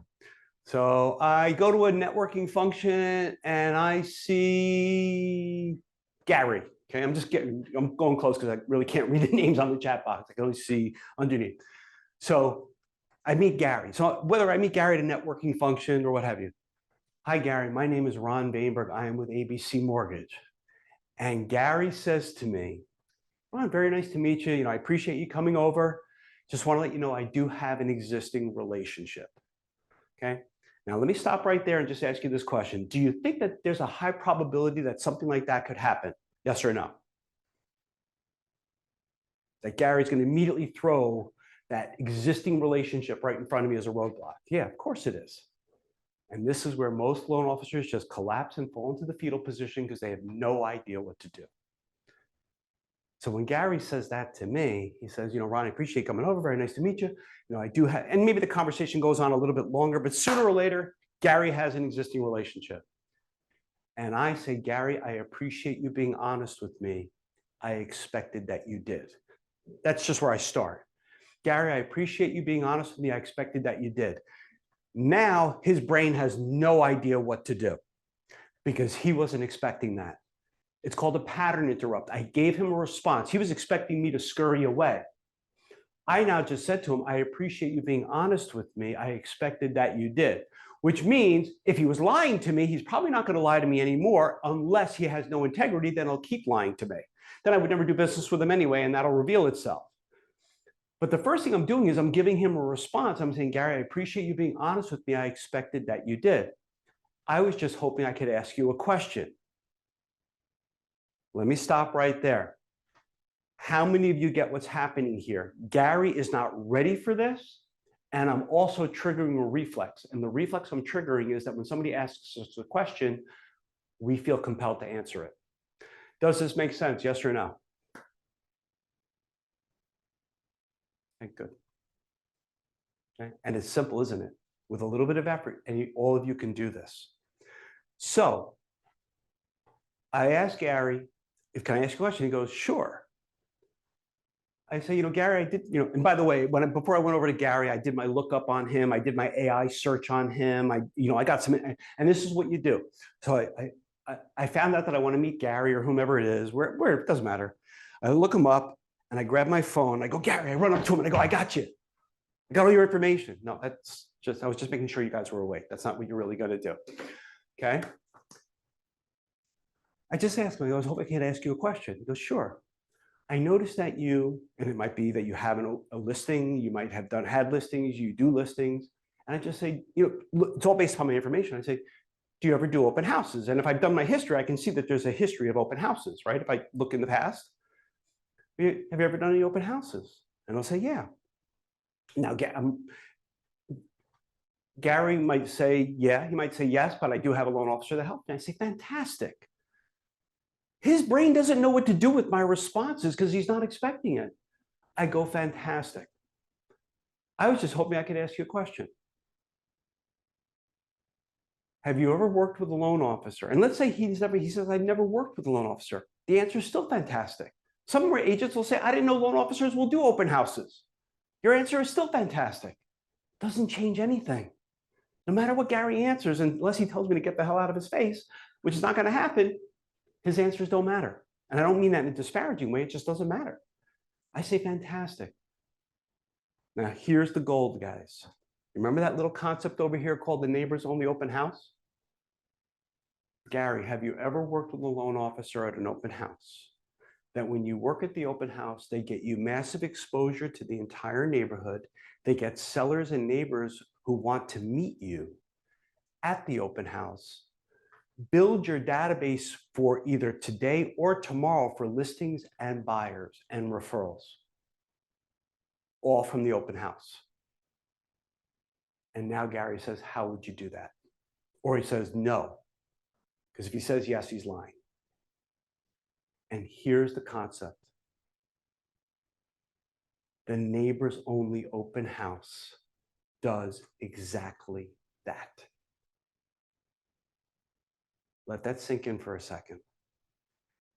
So I go to a networking function and I see Gary. Okay, I'm going close because I really can't read the names on the chat box. I can only see underneath. So I meet Gary. So whether I meet Gary at a networking function or what have you. Hi, Gary. My name is Ron Vaimberg. I am with ABC Mortgage. And Gary says to me, "Ron, very nice to meet you. I appreciate you coming over. Just want to let you know I do have an existing relationship." Okay. Now, let me stop right there and just ask you this question. Do you think that there's a high probability that something like that could happen? Yes or no? That Gary's going to immediately throw that existing relationship right in front of me as a roadblock? Yeah, of course it is. And this is where most loan officers just collapse and fall into the fetal position because they have no idea what to do. So when Gary says that to me, he says, "Ron, I appreciate you coming over. Very nice to meet you. I do have," and maybe the conversation goes on a little bit longer, but sooner or later, Gary has an existing relationship. And I say, "Gary, I appreciate you being honest with me. I expected that you did." That's just where I start. "Gary, I appreciate you being honest with me. I expected that you did." Now his brain has no idea what to do because he wasn't expecting that. It's called a pattern interrupt. I gave him a response. He was expecting me to scurry away. I now just said to him, "I appreciate you being honest with me. I expected that you did." Which means if he was lying to me, he's probably not going to lie to me anymore unless he has no integrity, then he'll keep lying to me. Then I would never do business with him anyway, and that'll reveal itself. But the first thing I'm doing is I'm giving him a response. I'm saying, "Gary, I appreciate you being honest with me. I expected that you did. I was just hoping I could ask you a question." Let me stop right there. How many of you get what's happening here? Gary is not ready for this, and I'm also triggering a reflex. And the reflex I'm triggering is that when somebody asks us a question, we feel compelled to answer it. Does this make sense? Yes or no? Okay, good. Okay. And it's simple, isn't it? With a little bit of effort, and all of you can do this. So I asked Gary, "Can I ask you a question?" He goes, "Sure." I say, "Gary, I did, and by the way, before I went over to Gary, I did my lookup on him. I did my AI search on him. I got some, and this is what you do." So I found out that I want to meet Gary or whomever it is, where it doesn't matter. I look him up and I grab my phone. I go, "Gary," I run up to him and I go, "I got you. I got all your information." No, I was just making sure you guys were awake. That's not what you're really going to do. Okay. I just asked him, I was hoping I could ask you a question. He goes, "Sure. I noticed that you," and it might be that you have a listing, you might have had listings, you do listings. And I just say, it's all based upon my information. I say, "Do you ever do open houses?" And if I've done my history, I can see that there's a history of open houses, right? If I look in the past, "Have you ever done any open houses?" And I'll say, "Yeah." Now, Gary might say, "Yeah," he might say, "Yes, but I do have a loan officer that helped me." I say, "Fantastic." His brain doesn't know what to do with my responses because he's not expecting it. I go, "Fantastic. I was just hoping I could ask you a question. Have you ever worked with a loan officer?" And let's say he says, "I've never worked with a loan officer." The answer is still fantastic. Some of our agents will say, "I didn't know loan officers will do open houses." Your answer is still fantastic. Doesn't change anything. No matter what Gary answers, unless he tells me to get the hell out of his face, which is not going to happen, his answers don't matter. And I don't mean that in a disparaging way. It just doesn't matter. I say, "Fantastic." Now, here's the gold, guys. Remember that little concept over here called the neighbors only open house? Gary, have you ever worked with a loan officer at an open house that when you work at the open house, they get you massive exposure to the entire neighborhood? They get sellers and neighbors who want to meet you at the open house. Build your database for either today or tomorrow for listings and buyers and referrals, all from the open house. And now Gary says, "How would you do that?" Or he says, "No." Because if he says yes, he's lying. And here's the concept. The neighbors only open house does exactly that. Let that sink in for a second.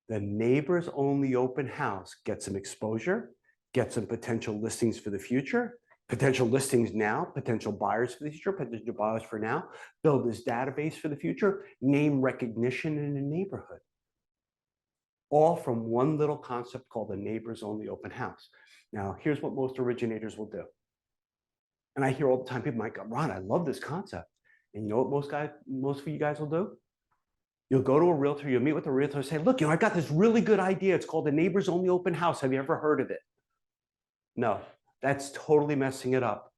The neighbors only open house gets some exposure, gets some potential listings for the future, potential listings now, potential buyers for the future, potential buyers for now, build this database for the future, name recognition in the neighborhood. All from one little concept called the neighbors only open house. Now, here's what most originators will do. And I hear all the time people might go, "Ron, I love this concept." And you know what most of you guys will do? You'll go to a realtor, you'll meet with a realtor and say, look, I've got this really good idea. It's called the neighbors only open house. Have you ever heard of it? No, that's totally messing it up.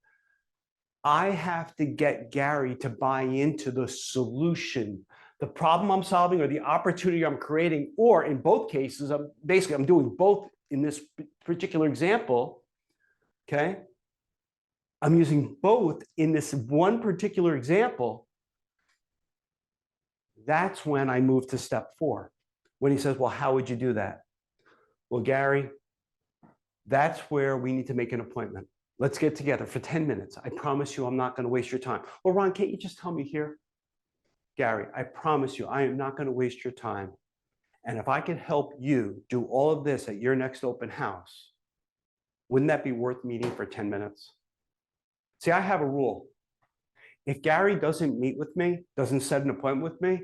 I have to get Gary to buy into the solution, the problem I'm solving or the opportunity I'm creating, or in both cases, I'm doing both in this particular example, okay? I'm using both in this one particular example. That's when I move to step 4. When he says, well, how would you do that? Well, Gary, that's where we need to make an appointment. Let's get together for 10 minutes. I promise you I'm not going to waste your time. Well, Ron, can't you just tell me here? Gary, I promise you I am not going to waste your time. And if I can help you do all of this at your next open house, wouldn't that be worth meeting for 10 minutes? See, I have a rule. If Gary doesn't meet with me, doesn't set an appointment with me,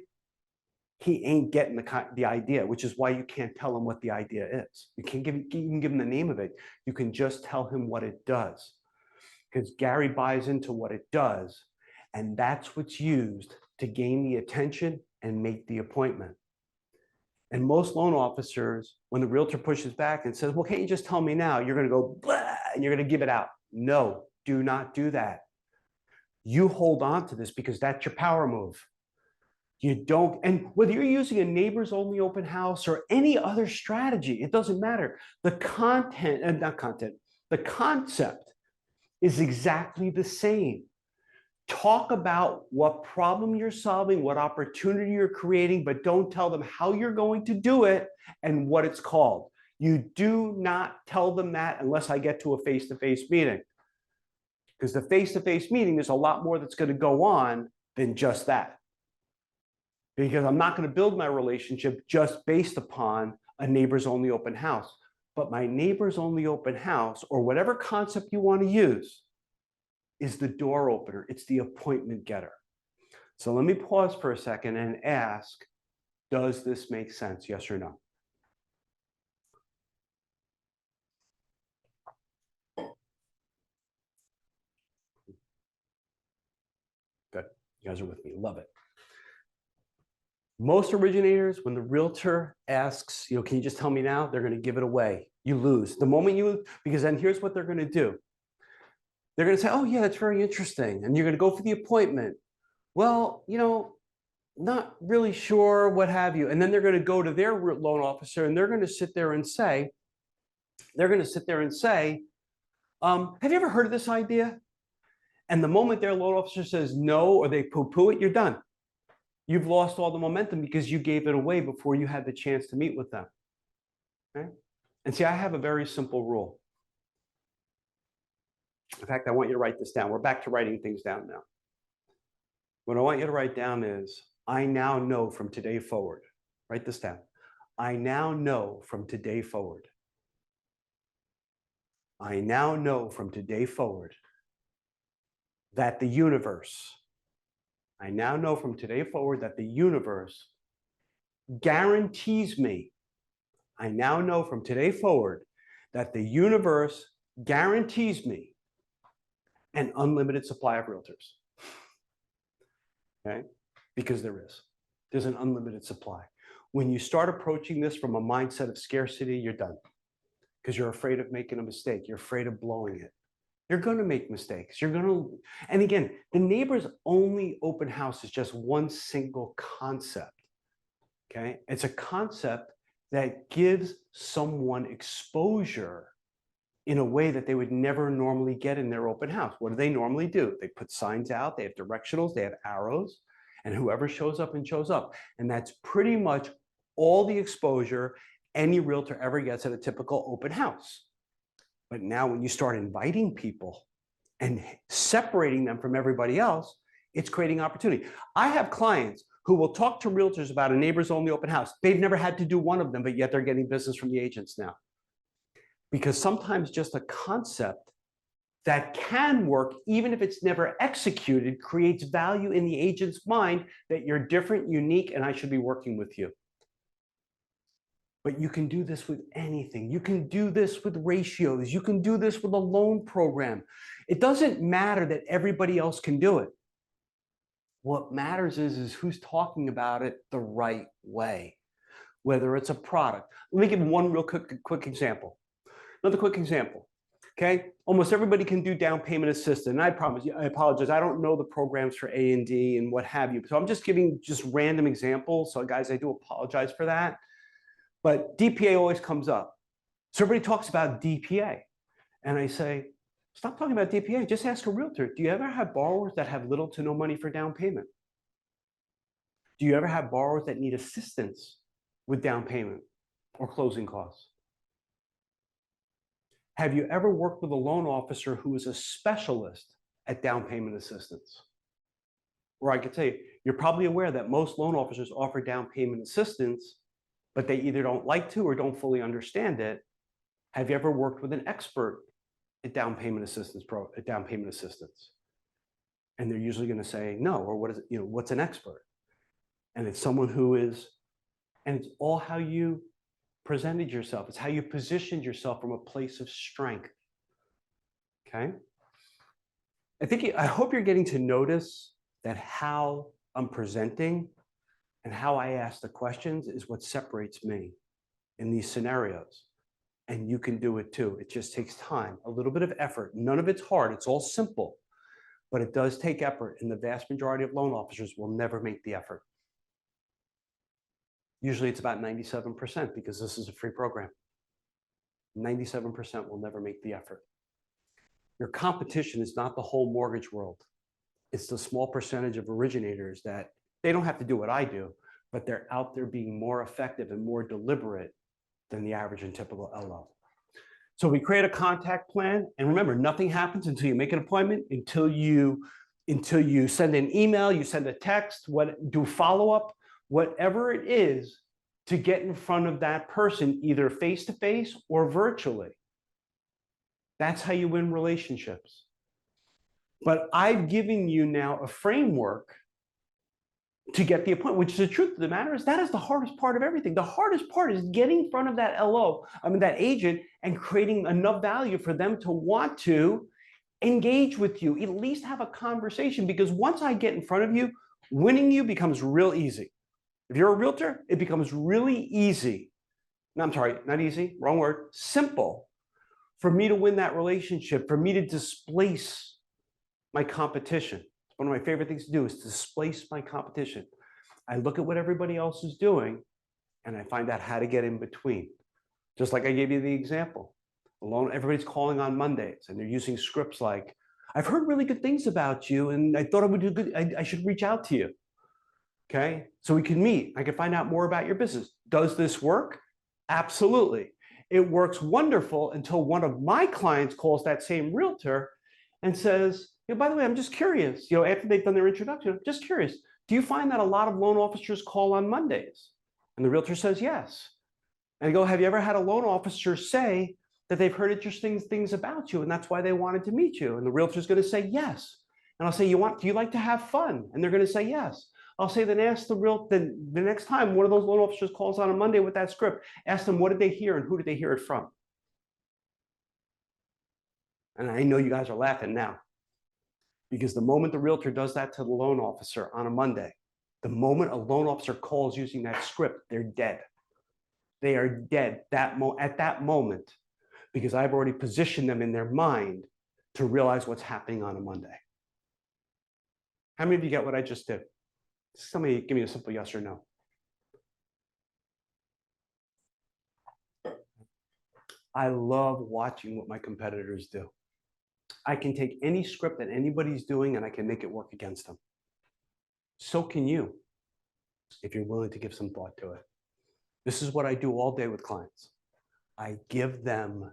he ain't getting the idea, which is why you can't tell him what the idea is. You can't even give him the name of it. You can just tell him what it does, because Gary buys into what it does, and that's what's used to gain the attention and make the appointment. And most loan officers, when the realtor pushes back and says, well, can't you just tell me now? You're going to go, blah, and you're going to give it out. No, do not do that. You hold on to this because that's your power move. You don't, and whether you're using a neighbors only open house or any other strategy, it doesn't matter. The the concept is exactly the same. Talk about what problem you're solving, what opportunity you're creating, but don't tell them how you're going to do it and what it's called. You do not tell them that unless I get to a face-to-face meeting. Because the face-to-face meeting, there's a lot more that's going to go on than just that. Because I'm not going to build my relationship just based upon a neighbors only open house. But my neighbors only open house, or whatever concept you want to use, is the door opener. It's the appointment getter. So let me pause for a second and ask, does this make sense? Yes or no? Good. You guys are with me. Love it. Most originators, when the realtor asks, can you just tell me now? They're going to give it away. You lose. The moment you, because then here's what they're going to do. They're going to say, oh, yeah, that's very interesting. And you're going to go for the appointment. Well, not really sure, what have you. And then they're going to go to their loan officer and they're going to sit there and say, have you ever heard of this idea? And the moment their loan officer says no, or they poo-poo it, you're done. You've lost all the momentum because you gave it away before you had the chance to meet with them. Okay? And see, I have a very simple rule. In fact, I want you to write this down. We're back to writing things down now. What I want you to write down is, I now know from today forward. Write this down. I now know from today forward. I now know from today forward that the universe, I now know from today forward that the universe guarantees me. I now know from today forward that the universe guarantees me an unlimited supply of realtors. Okay? Because there's an unlimited supply. When you start approaching this from a mindset of scarcity, you're done. Because you're afraid of making a mistake. You're afraid of blowing it. You're going to make mistakes. And again, the neighbors only open house is just one single concept. Okay? It's a concept that gives someone exposure in a way that they would never normally get in their open house. What do they normally do? They put signs out, they have directionals, they have arrows, and whoever shows up and shows up. And that's pretty much all the exposure any realtor ever gets at a typical open house. But now when you start inviting people and separating them from everybody else, it's creating opportunity. I have clients who will talk to realtors about a neighbors only open house. They've never had to do one of them, but yet they're getting business from the agents now. Because sometimes just a concept that can work, even if it's never executed, creates value in the agent's mind that you're different, unique, and I should be working with you. But you can do this with anything. You can do this with ratios. You can do this with a loan program. It doesn't matter that everybody else can do it. What matters is who's talking about it the right way, whether it's a product. Let me give one real quick example. Another quick example. Okay, almost everybody can do down payment assistance. And I promise you, I apologize, I don't know the programs for A&D and what have you. So I'm just giving just random examples. So guys, I do apologize for that. But DPA always comes up. So everybody talks about DPA. And I say, stop talking about DPA. Just ask a realtor. Do you ever have borrowers that have little to no money for down payment? Do you ever have borrowers that need assistance with down payment or closing costs? Have you ever worked with a loan officer who is a specialist at down payment assistance? Or I could say, you're probably aware that most loan officers offer down payment assistance, but they either don't like to or don't fully understand it. Have you ever worked with an expert at down payment assistance And they're usually going to say no, or what is it, what's an expert? And it's someone who is, and it's all how you presented yourself. It's how you positioned yourself from a place of strength. Okay. I hope you're getting to notice that how I'm presenting and how I ask the questions is what separates me in these scenarios. And you can do it too. It just takes time, a little bit of effort. None of it's hard. It's all simple, but it does take effort. And the vast majority of loan officers will never make the effort. Usually it's about 97% because this is a free program. 97% will never make the effort. Your competition is not the whole mortgage world. It's the small percentage of originators that they don't have to do what I do, but they're out there being more effective and more deliberate than the average and typical LO. So we create a contact plan. And remember, nothing happens until you make an appointment, until you send an email, you send a text, do follow-up, whatever it is to get in front of that person, either face-to-face or virtually. That's how you win relationships. But I've given you now a framework to get the appointment, which is the truth of the matter is that is the hardest part of everything. The hardest part is getting in front of that that agent, and creating enough value for them to want to engage with you, at least have a conversation, because once I get in front of you, winning you becomes real easy. If you're a realtor, it becomes really easy. No, I'm sorry, not easy, wrong word, simple for me to win that relationship, for me to displace my competition. One of my favorite things to do is displace my competition. I look at what everybody else is doing and I find out how to get in between. Just like I gave you the example. Everybody's calling on Mondays and they're using scripts like, I've heard really good things about you and I thought I would do good. I should reach out to you. Okay, so we can meet. I can find out more about your business. Does this work? Absolutely. It works wonderful until one of my clients calls that same realtor and says, by the way, I'm just curious, after they've done their introduction, I'm just curious, do you find that a lot of loan officers call on Mondays? And the realtor says, yes. And I go, have you ever had a loan officer say that they've heard interesting things about you and that's why they wanted to meet you? And the realtor's going to say, yes. And I'll say, do you like to have fun? And they're going to say, yes. I'll say, then ask the next time one of those loan officers calls on a Monday with that script, ask them, what did they hear and who did they hear it from? And I know you guys are laughing now. Because the moment the realtor does that to the loan officer on a Monday, the moment a loan officer calls using that script, they're dead. They are dead at that moment, because I've already positioned them in their mind to realize what's happening on a Monday. How many of you get what I just did? Somebody give me a simple yes or no. I love watching what my competitors do. I can take any script that anybody's doing and I can make it work against them. So can you, if you're willing to give some thought to it. This is what I do all day with clients. I give them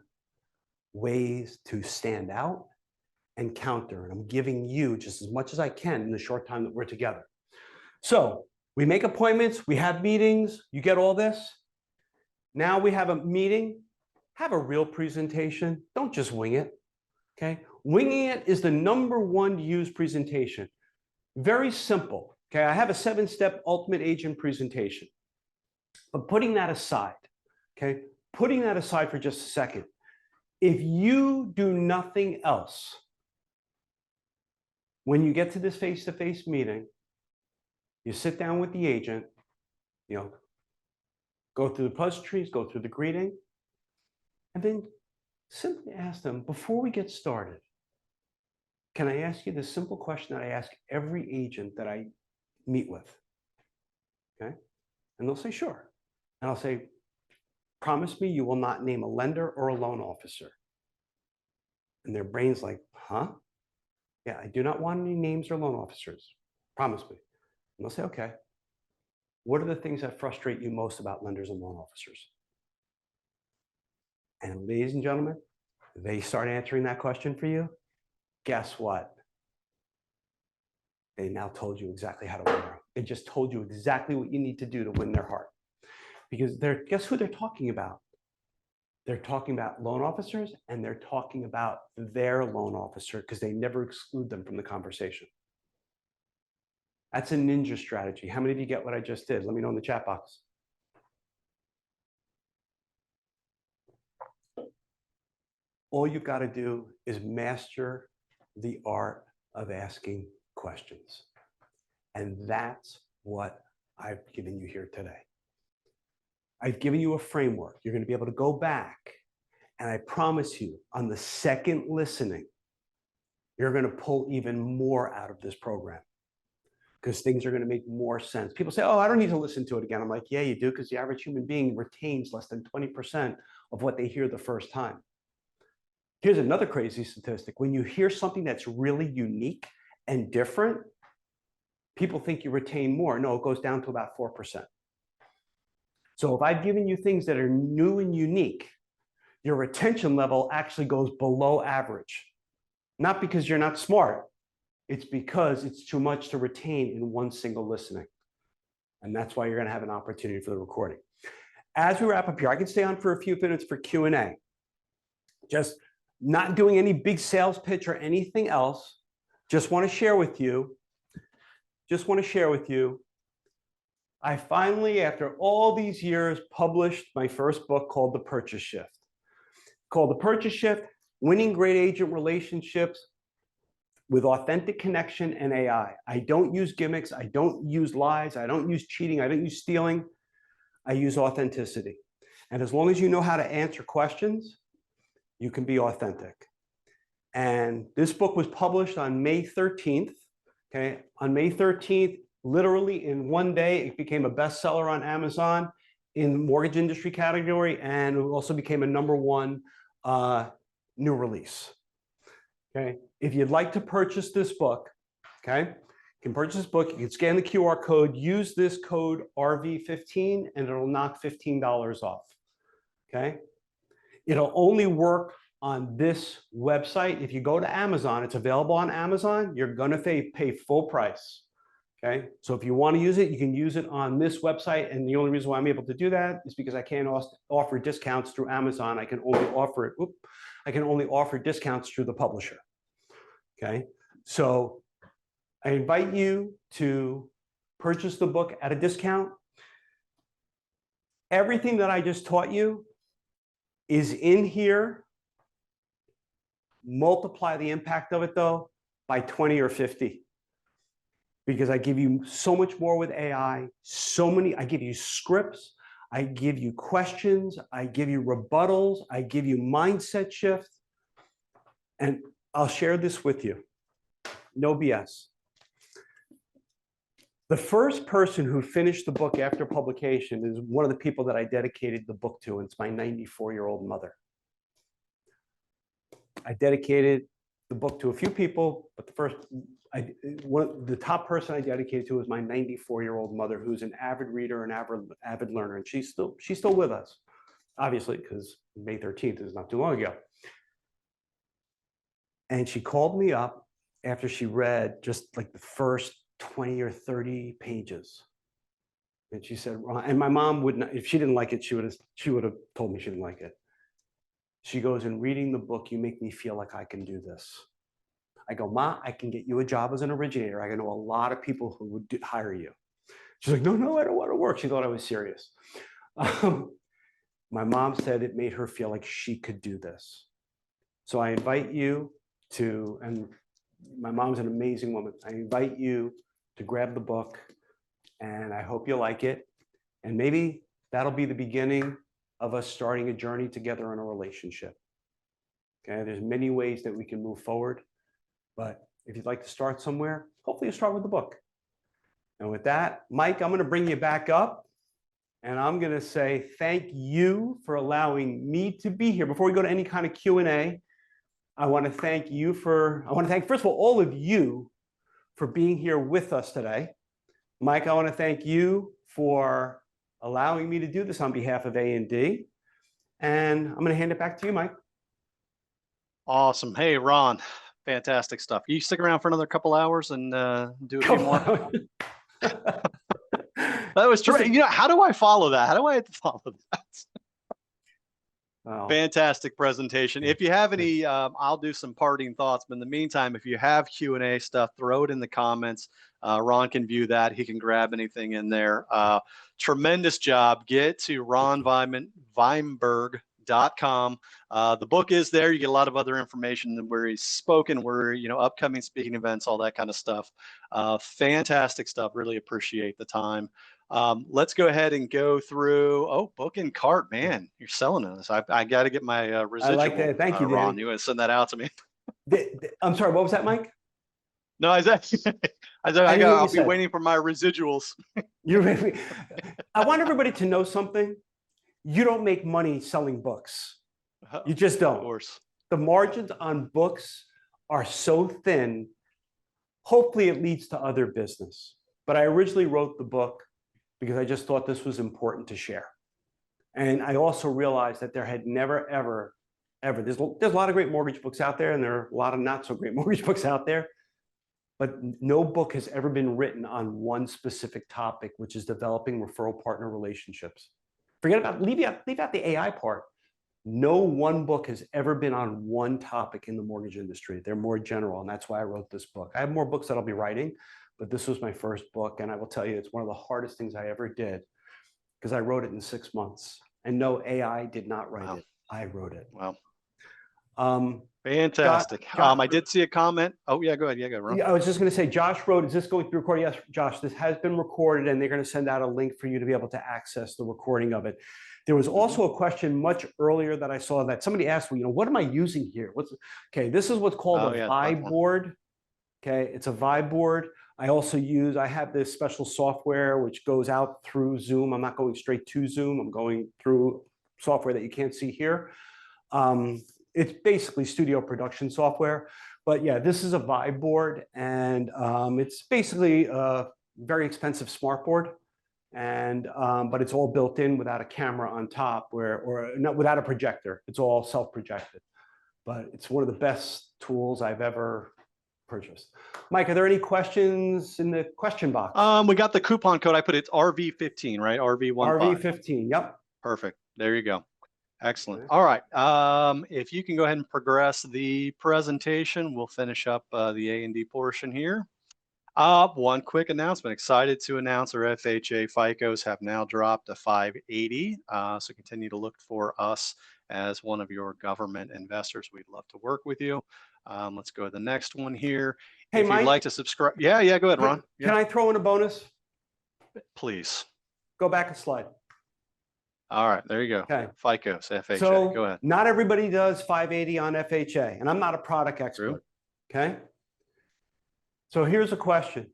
ways to stand out and counter. And I'm giving you just as much as I can in the short time that we're together. So we make appointments, we have meetings, you get all this. Now we have a meeting, have a real presentation. Don't just wing it, okay? Winging it is the #1 used presentation. Very simple, okay? I have a 7-step ultimate agent presentation. But putting that aside, okay? Putting that aside for just a second. If you do nothing else, when you get to this face-to-face meeting, You sit down with the agent, go through the pleasantries, go through the greeting, and then simply ask them, before we get started, can I ask you the simple question that I ask every agent that I meet with? Okay. And they'll say, sure. And I'll say, promise me you will not name a lender or a loan officer. And their brain's like, huh? Yeah, I do not want any names or loan officers. Promise me. And they'll say, okay. What are the things that frustrate you most about lenders and loan officers? And ladies and gentlemen, they start answering that question for you. Guess what? They now told you exactly how to win them. They just told you exactly what you need to do to win their heart. Because guess who they're talking about? They're talking about loan officers, and they're talking about their loan officer because they never exclude them from the conversation. That's a ninja strategy. How many of you get what I just did? Let me know in the chat box. All you've got to do is master the art of asking questions. And that's what I've given you here today. I've given you a framework. You're going to be able to go back, and I promise you, on the second listening, you're going to pull even more out of this program because things are going to make more sense. People say, oh, I don't need to listen to it again. I'm like, yeah, you do, because the average human being retains less than 20% of what they hear the first time. Here's another crazy statistic. When you hear something that's really unique and different, people think you retain more. No, it goes down to about 4%. So if I've given you things that are new and unique, your retention level actually goes below average. Not because you're not smart, it's because it's too much to retain in one single listening. And that's why you're going to have an opportunity for the recording. As we wrap up here, I can stay on for a few minutes for Q&A. Just not doing any big sales pitch or anything else. Just want to share with you. I finally, after all these years, published my first book called The Purchase Shift. Winning Great Agent Relationships with Authentic Connection and AI. I don't use gimmicks. I don't use lies. I don't use cheating. I don't use stealing. I use authenticity. And as long as you know how to answer questions, you can be authentic. And this book was published on May 13th. Okay, on May 13th, literally in one day, it became a bestseller on Amazon in the mortgage industry category, and it also became a #1 new release. Okay, if you'd like to purchase this book, okay, you can purchase this book. You can scan the QR code, use this code RV15, and it'll knock $15 off. Okay, it'll only work on this website. If you go to Amazon, it's available on Amazon. You're going to pay full price. Okay, so if you want to use it, you can use it on this website. And the only reason why I'm able to do that is because I can't offer discounts through Amazon. I can only offer discounts through the publisher. Okay, so I invite you to purchase the book at a discount. Everything that I just taught you is in here. Multiply the impact of it, though, by 20 or 50. Because I give you so much more with AI, I give you scripts, I give you questions, I give you rebuttals, I give you mindset shift, and I'll share this with you. No BS. The first person who finished the book after publication is one of the people that I dedicated the book to, and it's my 94-year-old mother. I dedicated the book to a few people, but the top person I dedicated to was my 94-year-old mother, who's an avid reader and avid learner, and she's still with us, obviously, because May 13th is not too long ago. And she called me up after she read just like the first 20 or 30 pages, and she said, "Ron," and my mom would not, if she didn't like it, she would have told me she didn't like it. She goes, "In reading the book, you make me feel like I can do this." I go, "Ma, I can get you a job as an originator. I know a lot of people who would hire you." She's like, "No, I don't want to work." She thought I was serious. My mom said it made her feel like she could do this. So I invite you to, and my mom's an amazing woman. I invite you to grab the book, And I hope you like it. And maybe that'll be the beginning of us starting a journey together in a relationship. Okay, there's many ways that we can move forward, but if you'd like to start somewhere, hopefully you start with the book. And with that, Mike, I'm going to bring you back up, and I'm going to say thank you for allowing me to be here. Before we go to any kind of Q&A, I want to thank, first of all of you for being here with us today. Mike, I want to thank you for allowing me to do this on behalf of A&D. And I'm going to hand it back to you, Mike. Awesome. Hey, Ron, fantastic stuff. You stick around for another couple hours and do a few more. That was true. You know, how do I follow that? How do I follow that? Wow. Fantastic presentation. If you have any, I'll do some parting thoughts. But in the meantime, if you have Q&A stuff, throw it in the comments. Ron can view that. He can grab anything in there. Tremendous job. Get to ronvaimberg.com. The book is there. You get a lot of other information where he's spoken, where, you know, upcoming speaking events, all that kind of stuff. Fantastic stuff. Really appreciate the time. Let's go ahead and go through. Oh, book and cart, man, you're selling us. I got to get my residual. I like that. Thank you, Ron. Danny. You want to send that out to me? I'm sorry. What was that, Mike? No, I'll be waiting for my residuals. I want everybody to know something. You don't make money selling books. You just don't. Of course. The margins on books are so thin. Hopefully it leads to other business. But I originally wrote the book because I just thought this was important to share. And I also realized that there had never, ever, there's a lot of great mortgage books out there, and there are a lot of not so great mortgage books out there. But no book has ever been written on one specific topic, which is developing referral partner relationships. Leave out the AI part. No one book has ever been on one topic in the mortgage industry. They're more general, and that's why I wrote this book. I have more books that I'll be writing, but this was my first book, and I will tell you, it's one of the hardest things I ever did because I wrote it in 6 months. And no, AI did not write it. I wrote it. Wow. Fantastic. I did see a comment. Oh, yeah, go ahead. Yeah, go ahead, Ron. Yeah, I was just going to say, Josh wrote, is this going to be recorded? Yes, Josh, this has been recorded, and they're going to send out a link for you to be able to access the recording of it. There was also a question much earlier that I saw that somebody asked me, you know, what am I using here? Okay, this is what's called a vibe board. Okay, it's a vibe board. I have this special software which goes out through Zoom. I'm not going straight to Zoom. I'm going through software that you can't see here. It's basically studio production software. But yeah, this is a vibe board, and it's basically a very expensive smart board. And but it's all built in without a camera on top, or not without a projector. It's all self-projected. But it's one of the best tools I've ever purchased. Mike, are there any questions in the question box? We got the coupon code. I put it's RV15, right? RV15. RV15. Yep. Perfect. There you go. Excellent. All right. If you can go ahead and progress the presentation, we'll finish up the A&D portion here. One quick announcement. Excited to announce our FHA FICOs have now dropped to 580. So continue to look for us as one of your government investors. We'd love to work with you. Let's go to the next one here. Hey, if Mike, you'd like to subscribe. Yeah, go ahead, Ron. Can I throw in a bonus? Please. Go back a slide. All right, there you go. Okay. FICOs, FHA. So go ahead. Not everybody does 580 on FHA, and I'm not a product expert. True. Okay. So here's a question.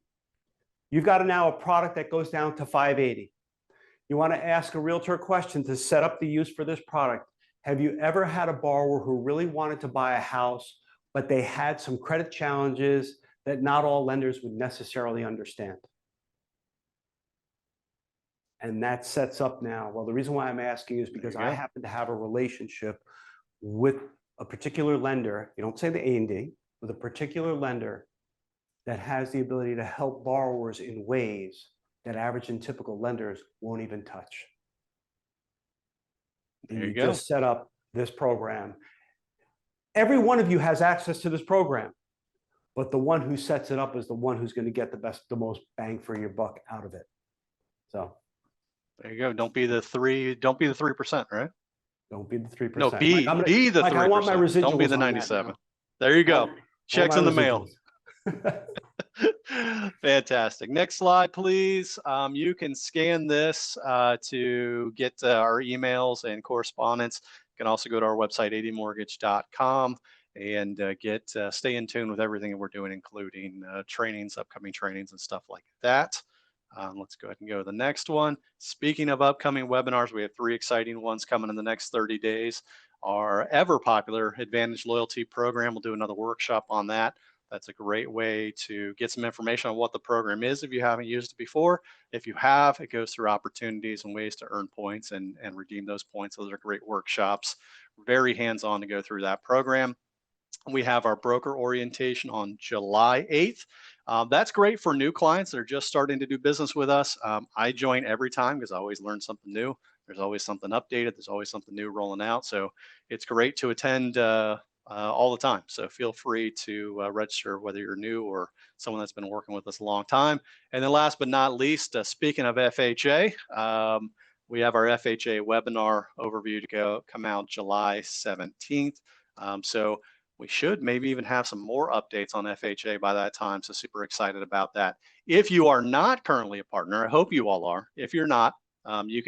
You've got now a product that goes down to 580. You want to ask a realtor a question to set up the use for this product. Have you ever had a borrower who really wanted to buy a house, but they had some credit challenges that not all lenders would necessarily understand? And that sets up now. Well, the reason why I'm asking is because I happen to have a relationship with a particular lender. You don't say the A&D, with a particular lender that has the ability to help borrowers in ways that average and typical lenders won't even touch. There you go. Just set up this program. Every one of you has access to this program, but the one who sets it up is the one who's going to get the most bang for your buck out of it. So there you go. Don't be the 3%, right? Don't be the 3%. No, be the 3%. I want my residuals. Don't be the 97. There you go. Checks in the mail. Fantastic. Next slide, please. You can scan this to get our emails and correspondence. You can also go to our website, admortgage.com, and stay in tune with everything that we're doing, including trainings, upcoming trainings, and stuff like that. Let's go ahead and go to the next one. Speaking of upcoming webinars, we have 3 exciting ones coming in the next 30 days. Our ever popular Advantage Loyalty Program, we'll do another workshop on that. That's a great way to get some information on what the program is if you haven't used it before. If you have, it goes through opportunities and ways to earn points and redeem those points. Those are great workshops, very hands-on to go through that program. We have our broker orientation on July 8th. That's great for new clients that are just starting to do business with us. I join every time because I always learn something new. There's always something updated. There's always something new rolling out. So it's great to attend all the time. So feel free to register whether you're new or someone that's been working with us a long time. And then last but not least, speaking of FHA, we have our FHA webinar overview to come out July 17th. So we should maybe even have some more updates on FHA by that time. So super excited about that. If you are not currently a partner, I hope you all are. If you're not, you can